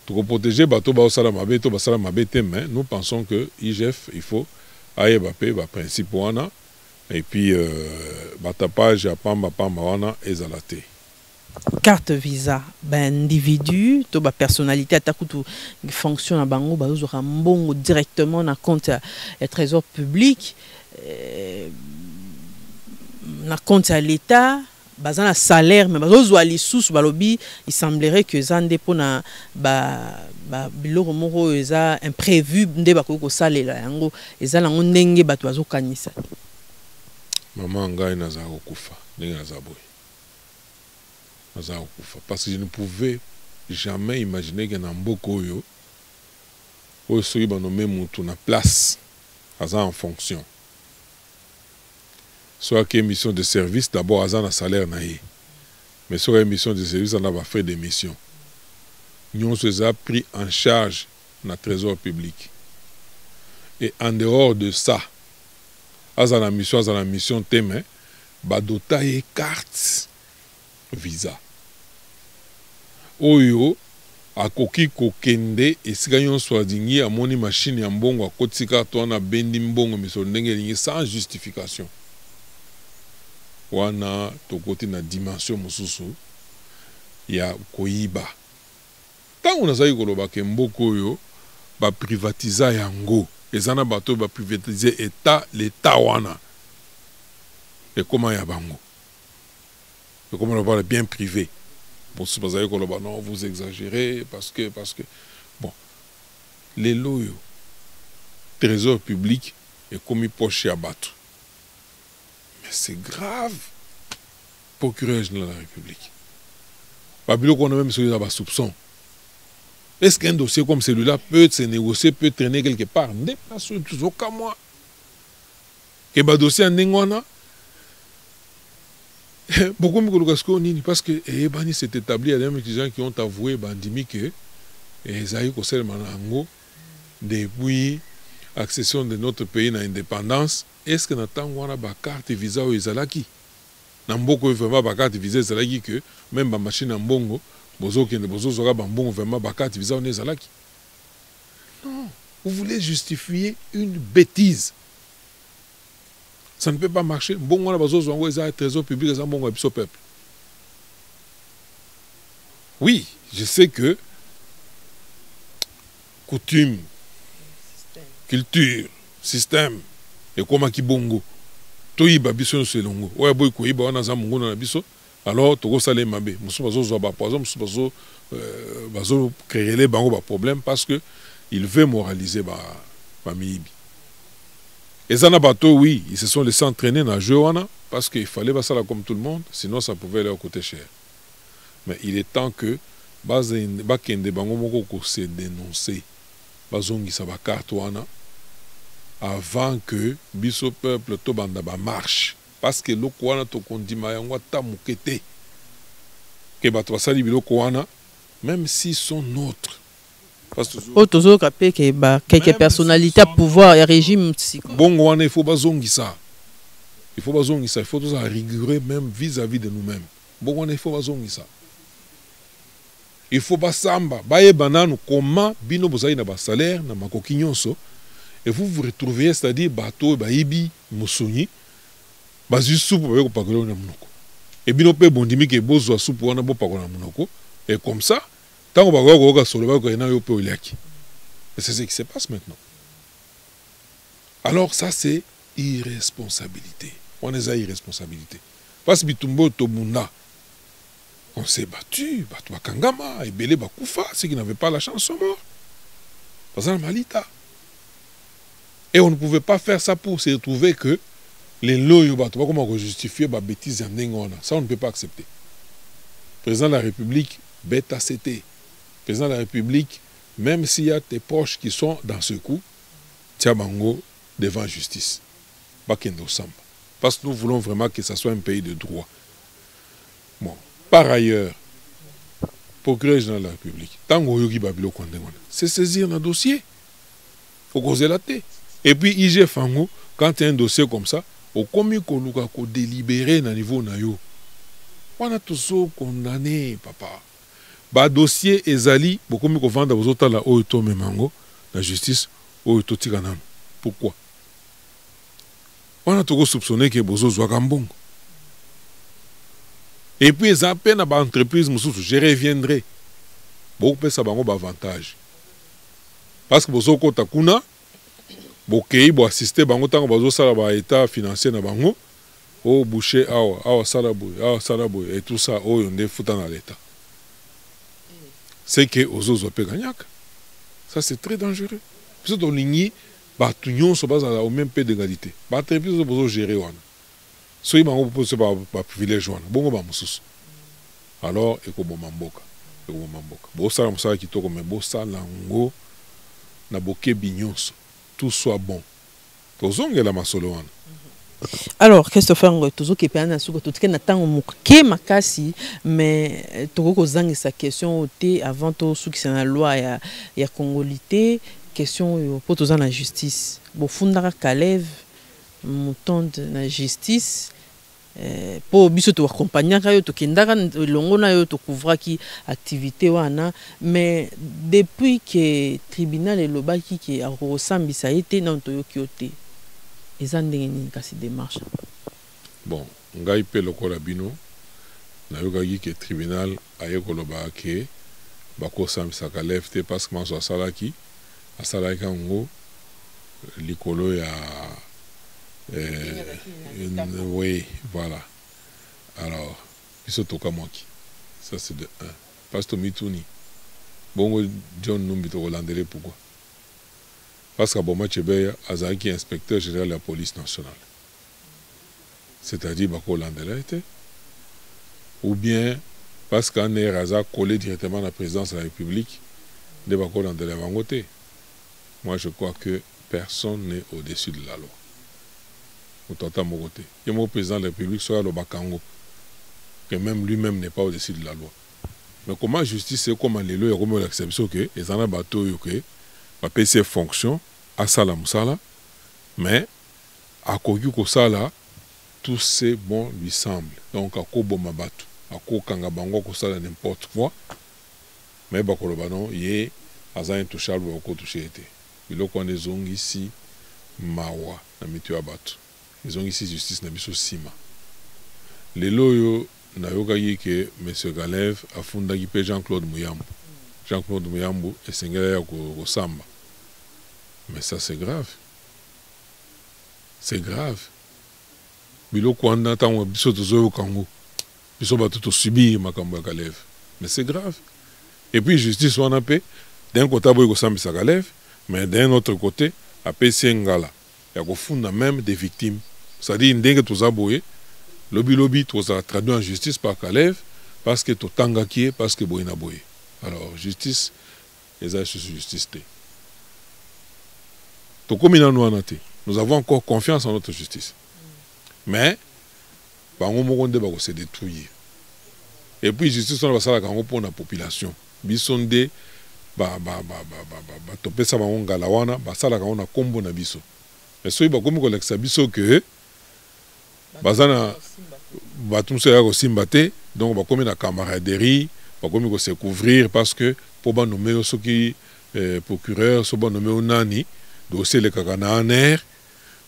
Pour protéger bateau mais nous pensons que IGF, il faut aille principe wana et puis batapage à pamba wana ezalate. Carte visa individu to ba personnalité atakutu fonction na bango bazozora mbongo directement na compte ya trésor public na compte à l'état bazana salaire mais bazozwa lisusu balobi il semblerait que zande pona biloko moko eza imprévu nde bakoko salela yango eza lango ndenge bato bazokanisa maman ngai naza kokufa ndenge naza boy. Parce que je ne pouvais jamais imaginer qu'il y a un beaucoup où il y a une place en fonction. Soit qu'il y a une mission de service, d'abord il y a un salaire. Mais soit une mission de service, on a fait des missions. Nous avons pris en charge notre trésor public. Et en dehors de ça, à la mission thème, badota et carte visa. Oyo akoki kokende esika nyonso adingi amoni machine ya mbongo akotika to na bendi mbongo miso ndenge lingi sans justification. Wana tokoti na dimension mosusu ya koyiba. Tango nazali koloba ke mboko oyo ba privatiza yango ezana bato ba privatiser état l'état wana. Et comment ya bango? Et comment on va le bien privé? Bon, non, vous exagérez parce que bon, les loyaux, trésor public est commis poche à battre. Mais c'est grave. Procureur général de la République. Babylone, on a même celui-là, soupçon. Est-ce qu'un dossier comme celui-là peut se négocier, peut traîner quelque part? N'est pas sûr, toujours qu'à moi. Que le dossier en Ningwana. Beaucoup de parce que c'est établi, il y a des gens qui ont avoué bandimi que Esaïe Kosel Manango depuis l'accession de notre pays à l'indépendance, est-ce que nous avons une carte visa au Izalaki? Nous avons vraiment une carte visa au Izalaki que même la machine en bongo, bozo zora bambongo vraiment une carte visa au Izalaki. Non, vous voulez justifier une bêtise. Ça ne peut pas marcher. Bon, on a besoin de trésor public et bon peuple. Oui, je sais que coutume, culture, système, et comme qui bongo to yiba biso no selongo oya boy ko yiba wana za mungu na biso alors to go sale mabe musu bazo zo ba poison musu bazo créer les bango ba problème parce que il veut moraliser ba miyibi. Et ça n'a pas tout, oui, ils se sont laissés entraîner dans le jeu parce qu'il fallait ça comme tout le monde, sinon ça pouvait leur coûter cher. Mais il est temps que bakende bango moko se dénoncer bazongi sa ba carte wana avant que biso peuple to banda ba marche parce que loko wana to kondima yango ta mukete ke bato basali biloko wana même s'ils sont neutres. Otozo kapé que quelques personnalités à pouvoir et régime bon wana il faut bazongisa. Il faut bazongisa, il faut tout ça rigoureux même vis-à-vis de nous-mêmes. Bon wana il faut bazongisa. Il faut pas samba, baye banane comment bino bozali na ba salaire na makoki nyonso et vous vous retrouvez c'est-à-dire bateau bayibi musuni bazu soupe ba ko pakola na munoko. Et bino pe bondimi ke bozo soupe wana bo pakola na munoko et comme ça tant ba ko ka solo ba ko na yo pe oliaki. Et c'est ce qui se passe maintenant. Alors ça c'est irresponsabilité. On est à irresponsabilité. Parce que bitumbo tobunda on s'est battu, Kangama, et Belé Bakoufa, ceux qui n'avaient pas la chance sont morts. Dans un malita. Et on ne pouvait pas faire ça pour se retrouver que les loyaux, comment justifier la bêtise en Nengona. Ça, on ne peut pas accepter. Président de la République, bêta c'était. Président de la République, même s'il y a tes proches qui sont dans ce coup, Tiabango devant justice. Bakendo Samba. Parce que nous voulons vraiment que ça soit un pays de droit. Bon. Par ailleurs, procureur général de la République, c'est saisir un dossier. Il faut causer la tête. Et puis, IG Fango, quand il y a un dossier comme ça, au commis qu'on a délibéré à niveau nayo, on a tous condamné, papa. Bah, dossier ezali, beaucoup mieux qu'on vende aux autres là, au to memango, la justice, au to tiganam. Pourquoi? On a tous soupçonné que bozo zouagambongo. Et puis, ils ont peine à l'entreprise, je reviendrai. Beaucoup ça bango avantage. Parce que bozo kota kuna, bokei bo assister bango tango bozo sala ba état financier na bango, o boucher awa salaboy et tout ça o yonde futa na l'état. C'est que ozo pe gagnak. Ça c'est très dangereux. Parce que ligni ba tunyon so base au même peu d'égalité. Ba entreprise bozo gérer wana. So il m'a proposé par privilège wana bongo ba mususu alors ekoboma mboka bo sala musala kitoko mais bo sala ngo na boke binyonso tout soit bon tozongela masolo wana. Alors Christopher Ngotozo qui peut na suko tout na tango moké makasi mais toko kozangisa question oté avant to suki c'est na loi ya congolité question yo po toza na justice bo fundaka Kalev mouton de la justice pour biso to accompagner ka yo to kendaka longo na yo to couvrir ki activité wana mais depuis que tribunal elobaki ki akosambisa ete na to yo kiote ezandenge ni kasi démarche. Bon ngai pe lokola bino na yo ka ki tribunal aye koloba ke bakosambisa ka lefte parce que manso asalaki ngo likolo ya oui, voilà. Alors, ça c'est de 1. Pastor Mitouni. Bongo John Numbito Hollandais, pourquoi? Parce qu'Aboma Chebeya Azaki inspecteur général de la police nationale. C'est-à-dire Bako Hollandais était. Ou bien parce qu'un Raza collé directement à la présidence de la République de Bako Hollandais à Vangoté. Moi je crois que personne n'est au-dessus de la loi. Il y a mon président de la République soit le Bakango, que même lui-même n'est pas au-dessus de la loi. Mais comment justice, c'est comment les lois, comment l'acception que les en a bateau, que va payer ses fonctions à Salam Sala, mais à Kogyuko Sala, tout c'est bon lui semble. Donc à Kobo Mabatu, à Kokangabango, Kosala n'importe quoi, mais Bakolobano, il a intouchable, il a touché. Il a qu'on est ici, Mawa, na mitu abatu. Ils ont ici justice na biso sima. Les loyo na yokayi que monsieur Galev a fondaki pe Jean-Claude Muyambu. Jean-Claude Muyambu est sengela ya ko samba. Mais ça c'est grave. c'est grave. Biloko wana tango biso tozoyo kango. Biso ba tout subir makambo ya Kalev. Mais c'est grave. Et puis justice wana pe d'un côté boy ko sambisa Kalev, mais d'un autre côté apesi ngala. Ya ko funda même des victimes. C'est-à-dire ndenge tozaboye lobi toza traduit en justice par Kalev parce que totanga qui parce que boyina boye. Alors justice les a justice té. Nous avons encore confiance en notre justice. Mais, on se détruire. Et puis, justice, on va pour la population. Bisonde, topé ça, on galawana, basala on a combo na biso. Mais so iba comme koleksa biso que, bazana, batumse ya simbate, donc ba comme na camaraderie, ba comme ko se couvrir parce que pour ba nommer ceux qui procureur, so ba nommer nani. Dossier le kakana en air.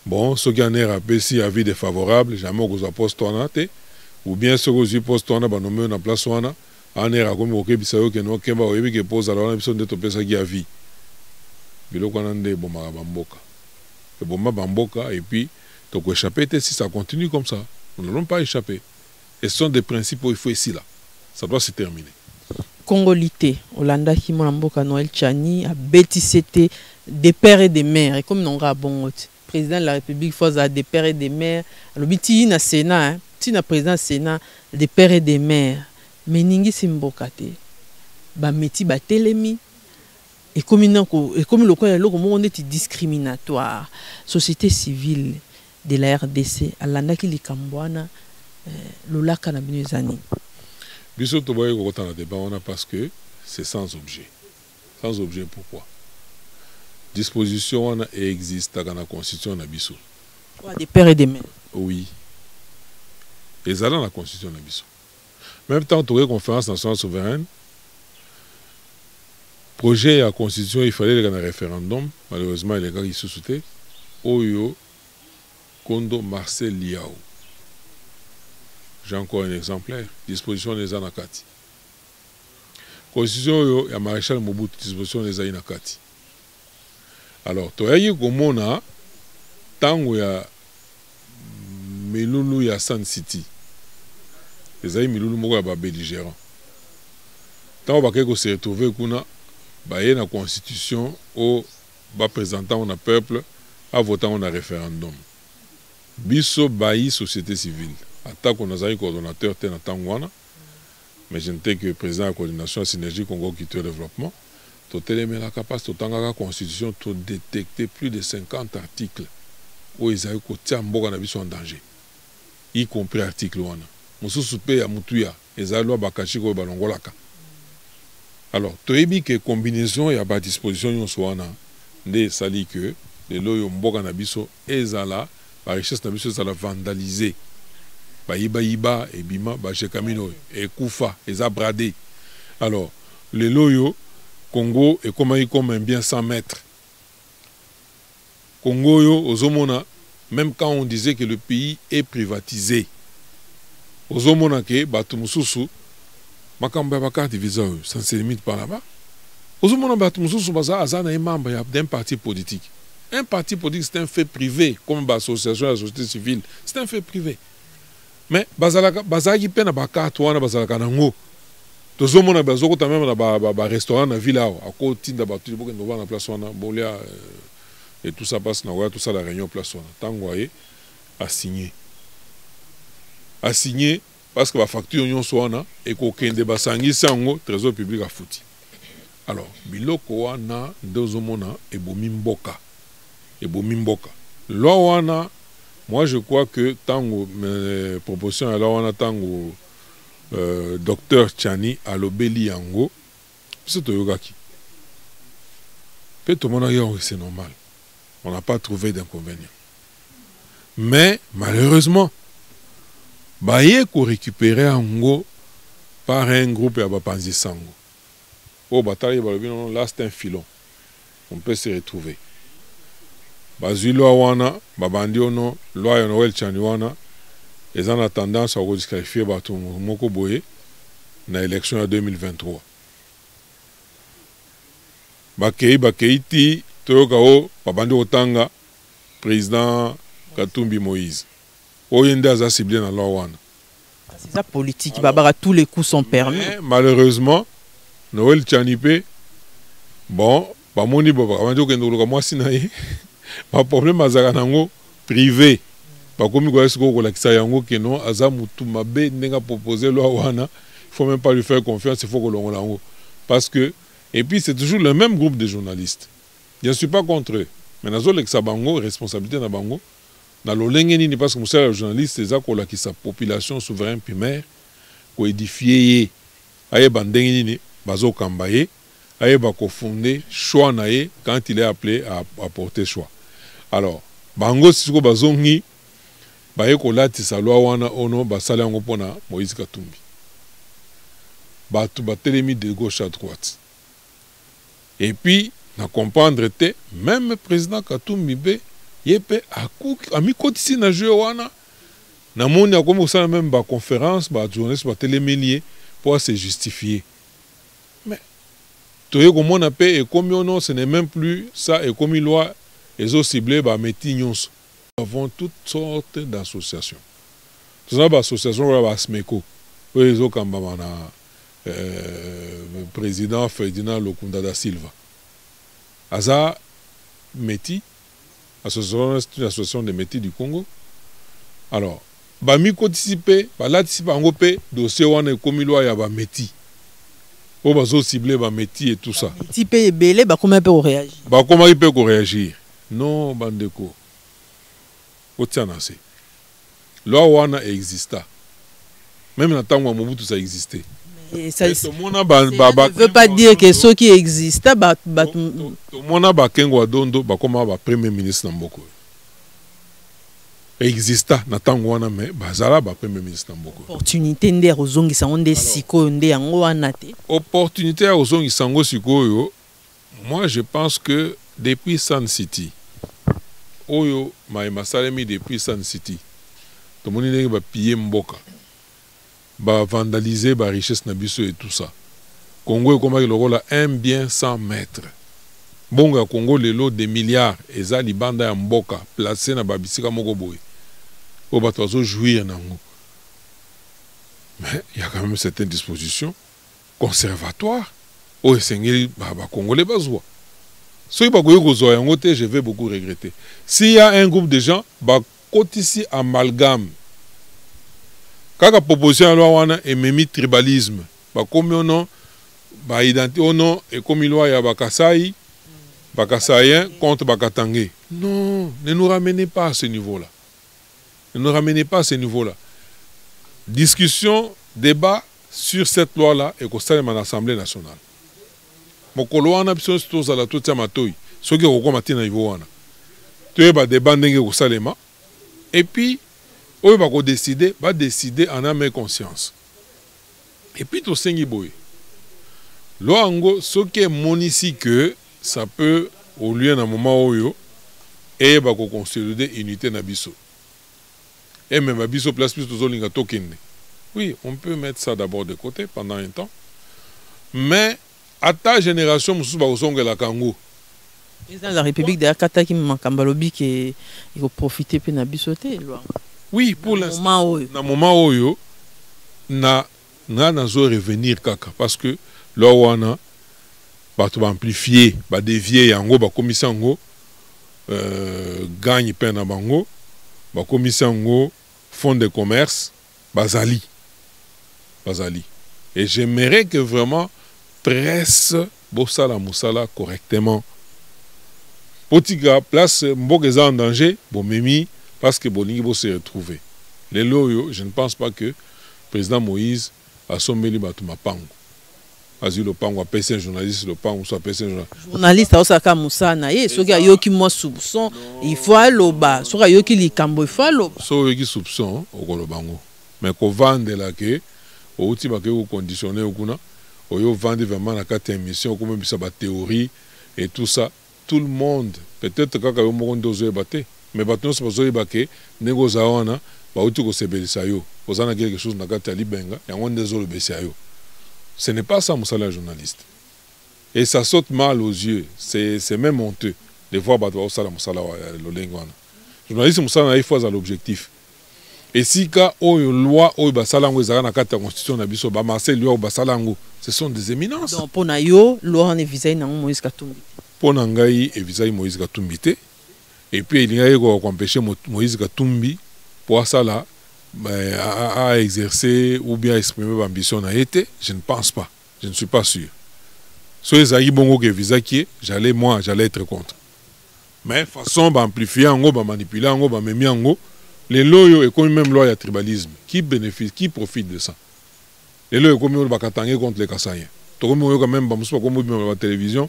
Bon, ceux qui en air a péci avis défavorable, jamais aux postes ou bien ceux qui postent on a nommé en place en air a comme au Kébissayo que nous kemba ou qui pose alors on a de topé ça qui a vie. Bilo kanande bomba bamboka. Le bomba bamboka et puis donc échapper si ça continue comme ça, nous n'allons pas échapper. Et ce sont des principes où il faut ici là. Ça doit se terminer. Congolité, Olanda Kimamboka Noël Tchani a bêtisé des pères et des mères. Et comme non bon président de la République, il a des pères et des mères. Alors, il y a un Sénat, il y a un président du Sénat, des pères et des mères. Mais Ningi Simbokate, Bameti Batelemi. Et comme le monde est discriminatoire, société civile de la RDC, Alanda Kilikambwana, Lola Kanabinuzani. Biso toboye ko kotana débat parce que c'est sans objet. Sans objet pourquoi? Disposition existe dans la constitution na biso. Des pères et des mères. Oui. Et ça dans la constitution na biso. Même temps la conférence nationale souveraine projet à constitution il fallait un référendum malheureusement les gars qui se soutaient Oyo Kondo Marcel Liao. J'ai encore un exemplaire. Disposition des Anakati. Constitution, il y a Maréchal Mobutu, disposition des Anakati. Alors, tu as dit que tant il y a Melulu, il y a San City. Les amis Melulu, il y a belligérant. Tant qu'on se retrouve, il y a une constitution où le présentant on a peuple à voter on a référendum. Biso bailli société civile. Attaque on a un coordonnateur Tangwana, mais je n'étais que le président de la coordination Synergie Congo Culture Développement. Tu as la capacité de la constitution de détecter plus de 50 articles où ils ont été en danger, y compris l'article 1. Moussousoupé à Moutouya, ils ont loi Bakachiko Balongolaka. Alors, tu as dit que la combinaison et la disposition de sali que les lois Mboka Nabiso et la richesse Nabiso ça la vandalisé. Baïba et Bima, Bachekamino et Koufa, et Zabradé. Alors, les loyaux, Congo est comme un bien 100 mètres. Congo, aux Omona, même quand on disait que le pays est privatisé, aux Omona, que Batumususu, Makamba Baka divisa, ça ne se limite pas là-bas. Aux Omona, Batumususu, Azana est membre d'un parti politique. Un parti politique, c'est un fait privé, comme l'association de la société civile, c'est un fait privé. Mais bazalaki pe na bakarte wana bazalaka nango tozomona bazokota même na ba restaurant na ville a kotinda batu boke ndo na place wana bolia et tout ça passe na wa tout ça la réunion place wana tango aye a signé parce que ba facture nyonso wana et ko kende basangisa ngo trésor public a fouti. Alors biloko wana ndozomona ebomi mboka loi wana. Moi, je crois que tango proposition alors on a tango docteur Tchani à l'obéli yango, c'est toyogaki. Peut-être tout le monde c'est normal. On n'a pas trouvé d'inconvénient. Mais malheureusement, baye ko récupérer yango par un groupe à Bapanzi Sango. Au bataille là c'est un filon. On peut se retrouver. Bazui loi wana babandi ono loi ya Noël Tchani wana ils ont tendance à disqualifier bato moko boye na élection en 2023 bakei ti toyoka o babandi otanga président Katumbi Moïse. Oyenda a ciblé dans l'Owan. C'est ça politique. Alors, tous les coups sont permis. Malheureusement, Noël Tchanipe, bon, pas mon niveau, pas problème à Zaganango privé. Pas comme il y non, Azamutu Mabe n'a proposé l'Owana. Il faut même pas lui faire confiance, il faut que l'on. Parce que, et puis c'est toujours le même groupe de journalistes. Je ne suis pas contre eux. Mais dans le Bango, responsabilité dans Bango, dans le Lengeni, parce que les journalistes, c'est ça qu'on a qui sa population souveraine primaire, qu'on édifie, aye bandengini, bazo kambaye, aye bako fondé, choix naye, quand il est appelé à porter choix. Alors, Bango, si vous bazongi, baye ko lati sa loi wana ono, basale yango pona Moïse Katumbi. Batu batelemi de gauche à droite. Et puis, na comprendre te, même le président Katumbi be, yepe a mis côté na jeu wana, na moni a comme ça même ba conférence, ba journaliste ba télémélier pour se justifier. Mais toye comme on appelle et comme non, ce n'est même plus ça et comme loi les autres ciblés ba meti nyonso. Nous avons toutes sortes d'associations. Tout ça ba association ba SMECO. Les autres comme président Ferdinand Lokunda da Silva. Aza Meti, l'association des métiers du Congo. Alors, Bami participe, participe en groupe, dossier wana comme loi ya ba Meti. Au bazo ciblé ba Meti et tout ça. Meti pe belé, ba comment peut réagir? Ba comment il peut réagir? Non, bandeko. Otianase. Loi wana exista. Même dans temps où Mobutu ça existait. Et ça ne veut pas dire que ceux qui existent, Mona Bakengo Adondo, Bakoma ba premier ministre Namboko. Exista na tango wana me bazala ba premier ministre Namboko. Opportunité ndé rozongi sango ndé siko ndé yango wana te. Opportunité rozongi sango siko yo. Moi je pense que depuis Sun City, oyo maïma salemi depuis Sun City, to moni ndenge ba piller mboka. Ba vandaliser ba richesse na biso et tout ça. Congo est comme le rôle un bien sans maître. Bonga Congo le lot des milliards et ça libanda ya mboka placé na babisika moko boy. Au batozo jouir nango. Mais il y a quand même certaines dispositions conservatoires au esengeli ba congolais bazwa. Soki ba koyo kozwa yango te, je vais beaucoup regretter. S'il y a un groupe de gens ba kotisi amalgame. Kaka proposition loi wana ememi tribalisme. Ba komi ono ba identité ono et comme loi ya bakasai bakasayen contre bakatangé. Non, ne nous ramenez pas à ce niveau-là. Ne nous ramenez pas à ce niveau-là. Discussion, débat sur cette loi-là et qu'on s'allume en Assemblée nationale. Mokolo wana biso tous à la toute matoi. Ce qui est comme na niveau wana. Tu vas débat ndenge ko salema et puis on va décider en âme et conscience. Et puis tout sengi boy. Loango ce qui est monisi que ça peut au lieu d'un moment où et va consolider unité na biso. Et même à biso place plus tous linga tokende. Oui, on peut mettre ça d'abord de côté pendant un temps. Mais à ta génération mususu ba osonga la Kango. Dans la République de Akata qui makambalobi qui il faut profiter pe na biso te loi. Oui, pour l'instant. Dans le moment où na zo revenir kaka parce que là wana ba to amplifier, ba dévier yango ba commission ngo gagne peine na bango, ba commission ngo fonds de commerce bazali. Et j'aimerais que vraiment presse bosala musala correctement. Potiga place mbokeza en danger, bon memi parce que Bolingi va se retrouver. Les loyaux, je ne pense pas que le président Moïse a sommé les Batouma Pango. Azul le Pango a payé un journaliste, le Pango soit payé un journaliste. Journaliste a osaka Moussana, et ce gars yoki moi soupçon, il faut aller bas. Ce gars yoki li kambo, il faut aller bas. So yoki soupçon, au Kolobango. Mais qu'on vende là que, au ultime que vous conditionnez au Kuna, au yo vende vraiment la carte émission, comme même ça théorie et tout ça. Tout le monde, peut-être quand vous m'ont dosé batté. Mais maintenant, c'est parce que nego zaona ba uti ko sebelisa yo ozana quelque chose na kati ya libenga yango ndezo le besayo. Ce n'est pas ça musala journaliste. Et ça saute mal aux yeux, c'est même honteux de voir ba osala musala lo lengwana. journaliste mosala na fois à l'objectif et si ka oyo loi oyo basala ngo ezala na kati ya constitution na biso ba Marcel loi basala ngo ce sont des éminences. Donc pour na yo loi on visai na Moïse Katumbi. Pour na ngai e visai Moïse Katumbi te et puis il y a ko empêcher Moïse Katumbi pour ça là à exercer ou bien exprimer l'ambition na été, je ne pense pas. Je ne suis pas sûr. Soit les bongo que visa qui j'allais être contre. Mais façon d'amplifier en gros, manipuler en gros, même en gros, les lois et comme même loi de tribalisme, qui bénéficie, qui profite de ça? Les lois comme même bakatangé contre les Kassaïens. Tout comme même comme la télévision,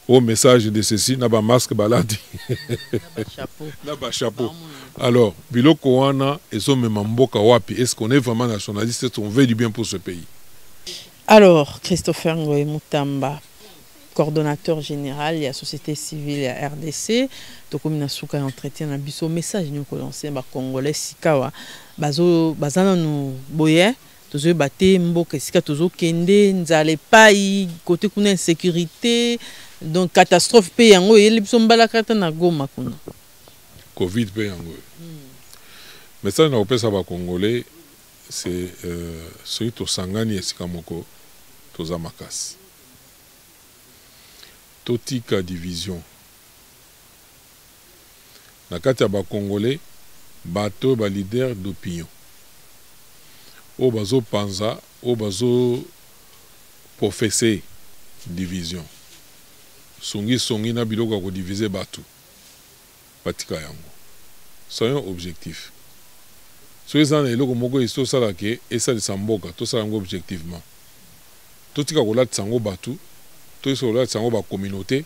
au message de ceci, n'a pas masque balade, n'a pas chapeau. Alors, biloko wana ezo memamboka wapi? Est-ce qu'on est vraiment nationaliste? Est-ce qu'on veut du bien pour ce pays? Alors, Christopher Ngoye Mutamba, coordonnateur général de la société civile et la RDC, tokomi na suka entretien na biso message nous lancer ba congolais sikawa bazana no boye tozo baté mboka sika tozo kende nzale pai côté kuna insécurité donc catastrophe pe yango yeli biso mbala kata na Goma kuna Covid pe yango message na opesa ba congolais c'est celui to sangani esika moko toza makasi totika division na kati ya ba congolais bato ba leader d'opinion o bazo panza o bazo professer division songi na biloko ko diviser bato batika yango soyons objectifs soyez en eloko moko iso sala ke esa de samboka to sala ngo objectivement totika ko lat sango bato to so lat sango ba communauté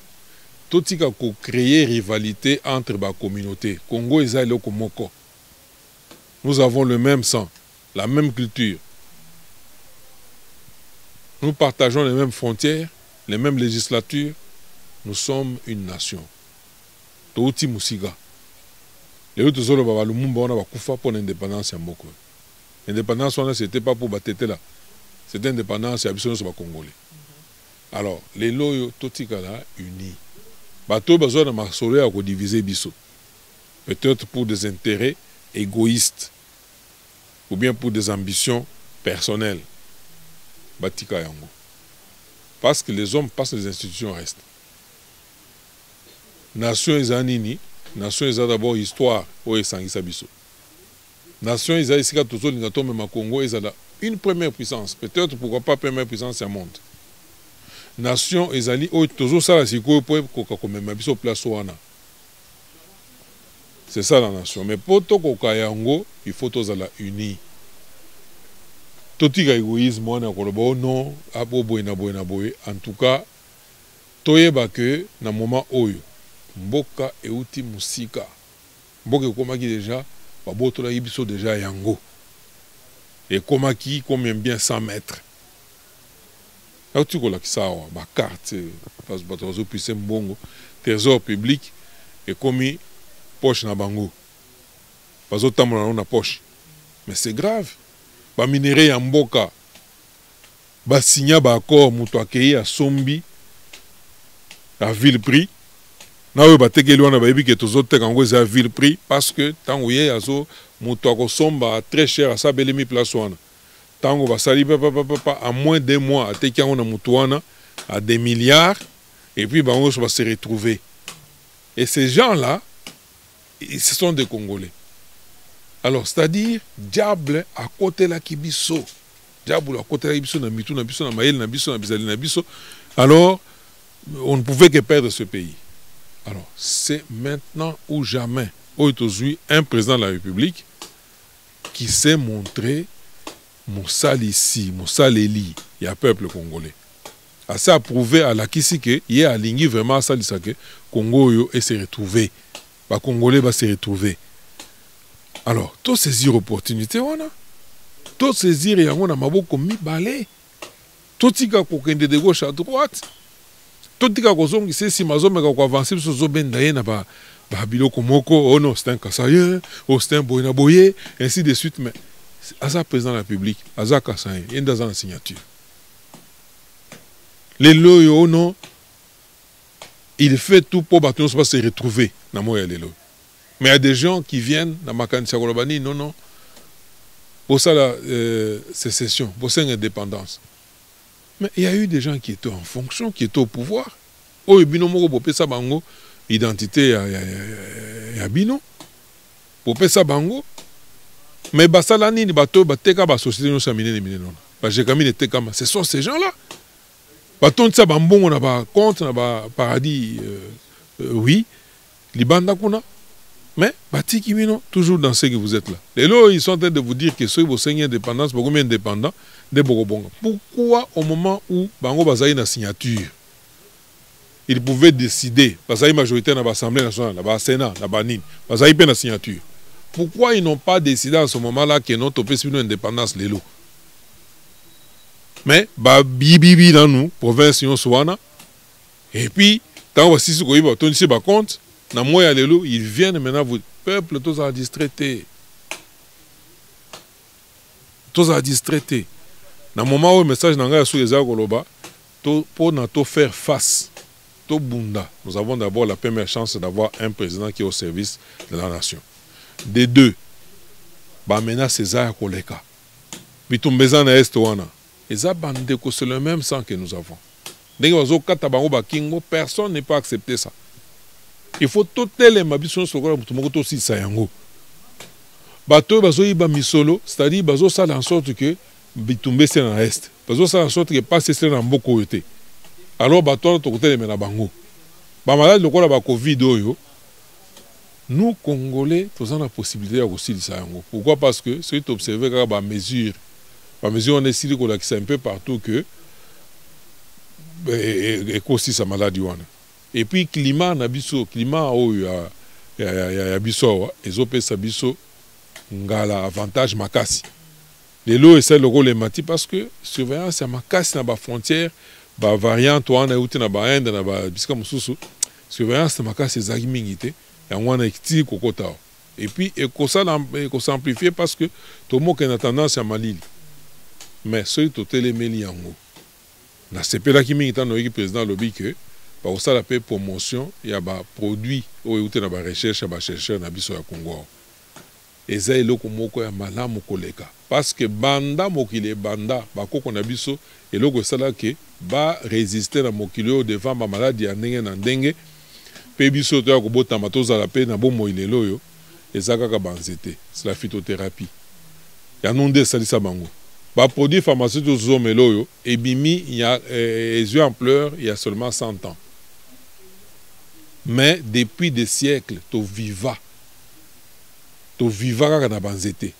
totika ko créer rivalité entre ba communauté Congo eza eloko moko. Nous avons le même sang, la même culture. Nous partageons les mêmes frontières, les mêmes législatures. Nous sommes une nation. Touti musiga. Les autres zolo baba lumumba on a bakufa pour l'indépendance ya mboko. L'indépendance on c'était pas pour batete là. C'était indépendance ya biso so ba congolais. Alors, les loyaux totika là unis. Bato besoin de masolo ya ko diviser biso. Peut-être pour des intérêts égoïstes ou bien pour des ambitions personnelles. Batika yango. Parce que les hommes passent, les institutions restent. Nation ezanini, nation eza d'abord histoire o esangisa biso. Nation eza isika tozo lingato même Congo ezala une première puissance, peut-être pourquoi pas première puissance ya monde. Nation ezali o tozo sala siko po ko komema biso place wana. C'est ça la nation. Mais pour tout yango, il faut tous la unis. Tout égoïsme, on a non, en tout cas, toyeba que na moment oyo, mboka e uti musika. Mboka komaki déjà, baboto la ibiso déjà yango. Et komaki combien bien 100 mètres. Là tu ko la kisawa, ba carte, parce que bato puisse mbongo, trésor public et commis poche na bango bazo tambola na poche mais c'est grave ba minéré ya mboka ba signa ba accord muto akei ya sombi la ville prix na we batekeli wana ba yebike tozo teka ngo za ville prix parce que tango ye azo muto akosomba très cher à sa belemi place wana tango ba sali papa à moins de mois ateki ngo na muto wana à des milliards et puis bango va se retrouver et ces gens là ce sont des Congolais. Alors, c'est-à-dire, diable à côté la kibiso. Diable à côté la kibiso, na mitou, na biso, na maïl, na biso, na bizali, na biso. Alors, on ne pouvait que perdre ce pays. Alors, c'est maintenant ou jamais, aujourd'hui, un président de la République qui s'est montré Moussal ici, Moussal Eli, il y a peuple congolais. Assez approuvé à la Kisike, il y a aligné vraiment à Salisake, Congo yo et s'est retrouvé. Les Congolais va se retrouver. Alors, tout saisir opportunité, on a. Tout saisir et on a maboko mi balé. Tout tika kokende de gauche à droite. Tout tika kozongi c'est si mazome ka ko avancer sur zobenda ye na ba biloko moko, oh non, c'est un Kassaïen, oh c'est un boyna boyé, ainsi de suite. Mais à ça président de la République, à ça Kassaïen, il y a dans la signature. Les loyaux, oh non, il fait tout pour que nous se retrouver dans le Mais il y a des gens qui viennent dans Makanisa Kolobani, non, non. Pour ça, la sécession, pour ça, l'indépendance. Mais il y a eu des gens qui étaient en fonction, qui étaient au pouvoir. Oh, binomo pour ça bango identité ya bino. Pour ça bango. Mais basala ni bato bateka ba société no samine ni mine non. Ba jekamine tekama, ce sont ces gens-là. Baton ça bambongo na ba compte na ba paradis oui, libanda kuna. Mais batiki mino toujours dans ce que vous êtes là. Et là ils sont en train de vous dire que ceux qui sont indépendance beaucoup moins indépendants de Bogobonga. Pourquoi au moment où bango bazayi na signature ils pouvaient décider, parce qu'il y a une majorité dans l'Assemblée nationale, dans le Sénat, dans le NIN, parce qu'il y a une signature. Pourquoi ils n'ont pas décidé à ce moment-là que notre pays une indépendance les lots? Mais, bibi dans nous, province Soana, et puis, tant que si vous avez ici par compte, dans moi les lots, ils viennent maintenant, vous, peuple, tous à distraiter. Tous à distraiter. Dans le moment où le message n'a pas sur les Agoloba, pour nous faire face. Bunda, nous avons d'abord la première chance d'avoir un président qui est au service de la nation. Des deux, Bamena César Koleka. Bitumbezana Estouana. Et ça, c'est le même sang que nous avons. Personne n'est pas accepté ça. Il faut tout les mabisons sur le monde aussi sayango. Bato bazo iba misolo, c'est-à-dire bazo ça en sorte que bitumbe c'est dans l'est. Bazo ça en sorte que pas c'est dans beaucoup côté. Alors, bateau, tu côté les bango. Malade le quoi la Covid nous Congolais, nous avons la possibilité aussi de ça. Pourquoi? Parce que si tu observes que la mesure, on est si que c'est un peu partout que et aussi sa maladie. Et puis climat nabiso, climat où il y a biso, ils ont sa biso, ngala avantage makasi. Les lots et celles le rôle mati parce que surveillance à makasi dans la frontière. Ba variant toi na uti na ba ende na ba bisika mususu surveillance makasi ezaki mingité ya ngwana ekiti kokota et puis eko s'amplifier parce que to moke na tendance à malili mais celui to telemeli yango na sepela ki mingita no yiki président lobby que ba osala pe promotion ya ba produit o uti na ba recherche ba chercheur na biso ya Congo eza eloko moko ya malamu koleka parce que banda mokile banda bakoko na biso eloko sala ke ba résister na mokile devant ba maladie ya ndenge na ndenge pe biso to ya kobotama tozala pe na bomo ilelo yo eza kaka banzete c'est la phytothérapie ya nonde salisa bango ba produit pharmaceutique zomelo yo ebimi ya yeux en pleurs il y a seulement 100 ans mais depuis des siècles to viva kaka na banzete.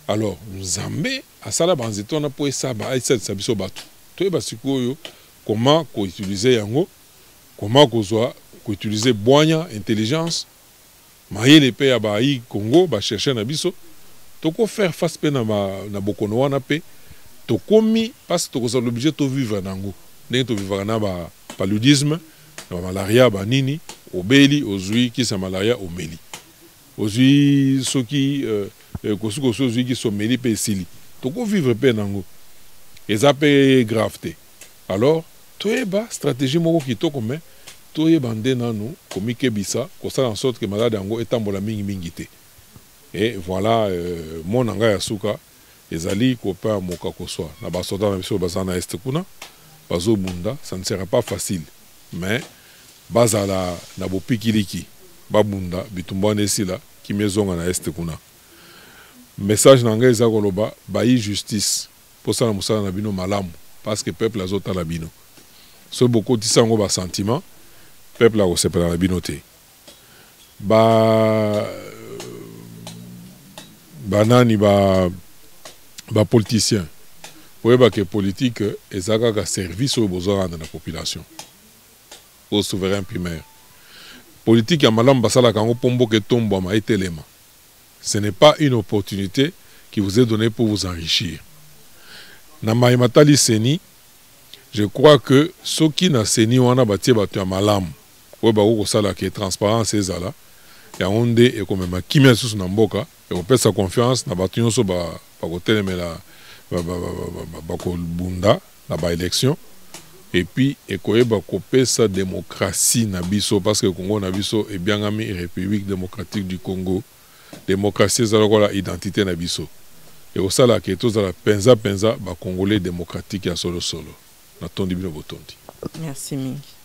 Alors, Nzambe, à ça la banzete, on a pour ça, ça biso batu. Toi, basiko comment utiliser yango, comment utiliser boigna, intelligence, mailler les pays à Baï, Congo, chercher na biso, toko faire face pe na bokono wana pe, toko mi, parce que toko l'obligé de vivre nango. N'est to vivre na paludisme, na malaria, nini, obeli, ozui, qui sa malaria, omeli. Aujourd'hui, ceux qui sont mêlés par Sili. Donc, on vivre pas nango. Et ça peut graveté. Alors, tu es bas stratégie moko qui to comme tu es bandé nanou comme kebisa, comme ça en sorte que malade ango est tambola mingité. Et voilà mon anga yasuka ezali copain moka ko soit. Na ba soda na biso bazana est kuna. Bazo bunda, ça ne sera pas facile. Mais bazala na bopikiliki. Babunda bitumbane sila kimezonga na este kuna message nanga eza koloba bayi justice pour ça na musala na bino malamu parce que peuple azota la bino so beaucoup tisango ba sentiment peuple a osepela na bino te banani ba politicien pour que politique ezaka ka service au besoin de la population au souverain primaire. Politique ya malam basala kango pombo ke tombo ma etelema. Ce n'est pas une opportunité qui vous est donnée pour vous enrichir. Na maimatali seni, je crois que ceux qui na seni wana batie batu ya malam, ou ba ko sala ke transparence ezala, ya onde e komema kimia susu na mboka, e ko pesa confiance na batu nyonso ba ko telemela ba ko bunda na ba élection et puis ekoyeba kopesa démocratie na biso parce que Congo na biso ebiangami République démocratique du Congo. Démocratie ezala la identité na biso. Et au sala ke tozala penza ba Congolais démocratique ya solo solo. Na tondi bino botondi. Merci mingi.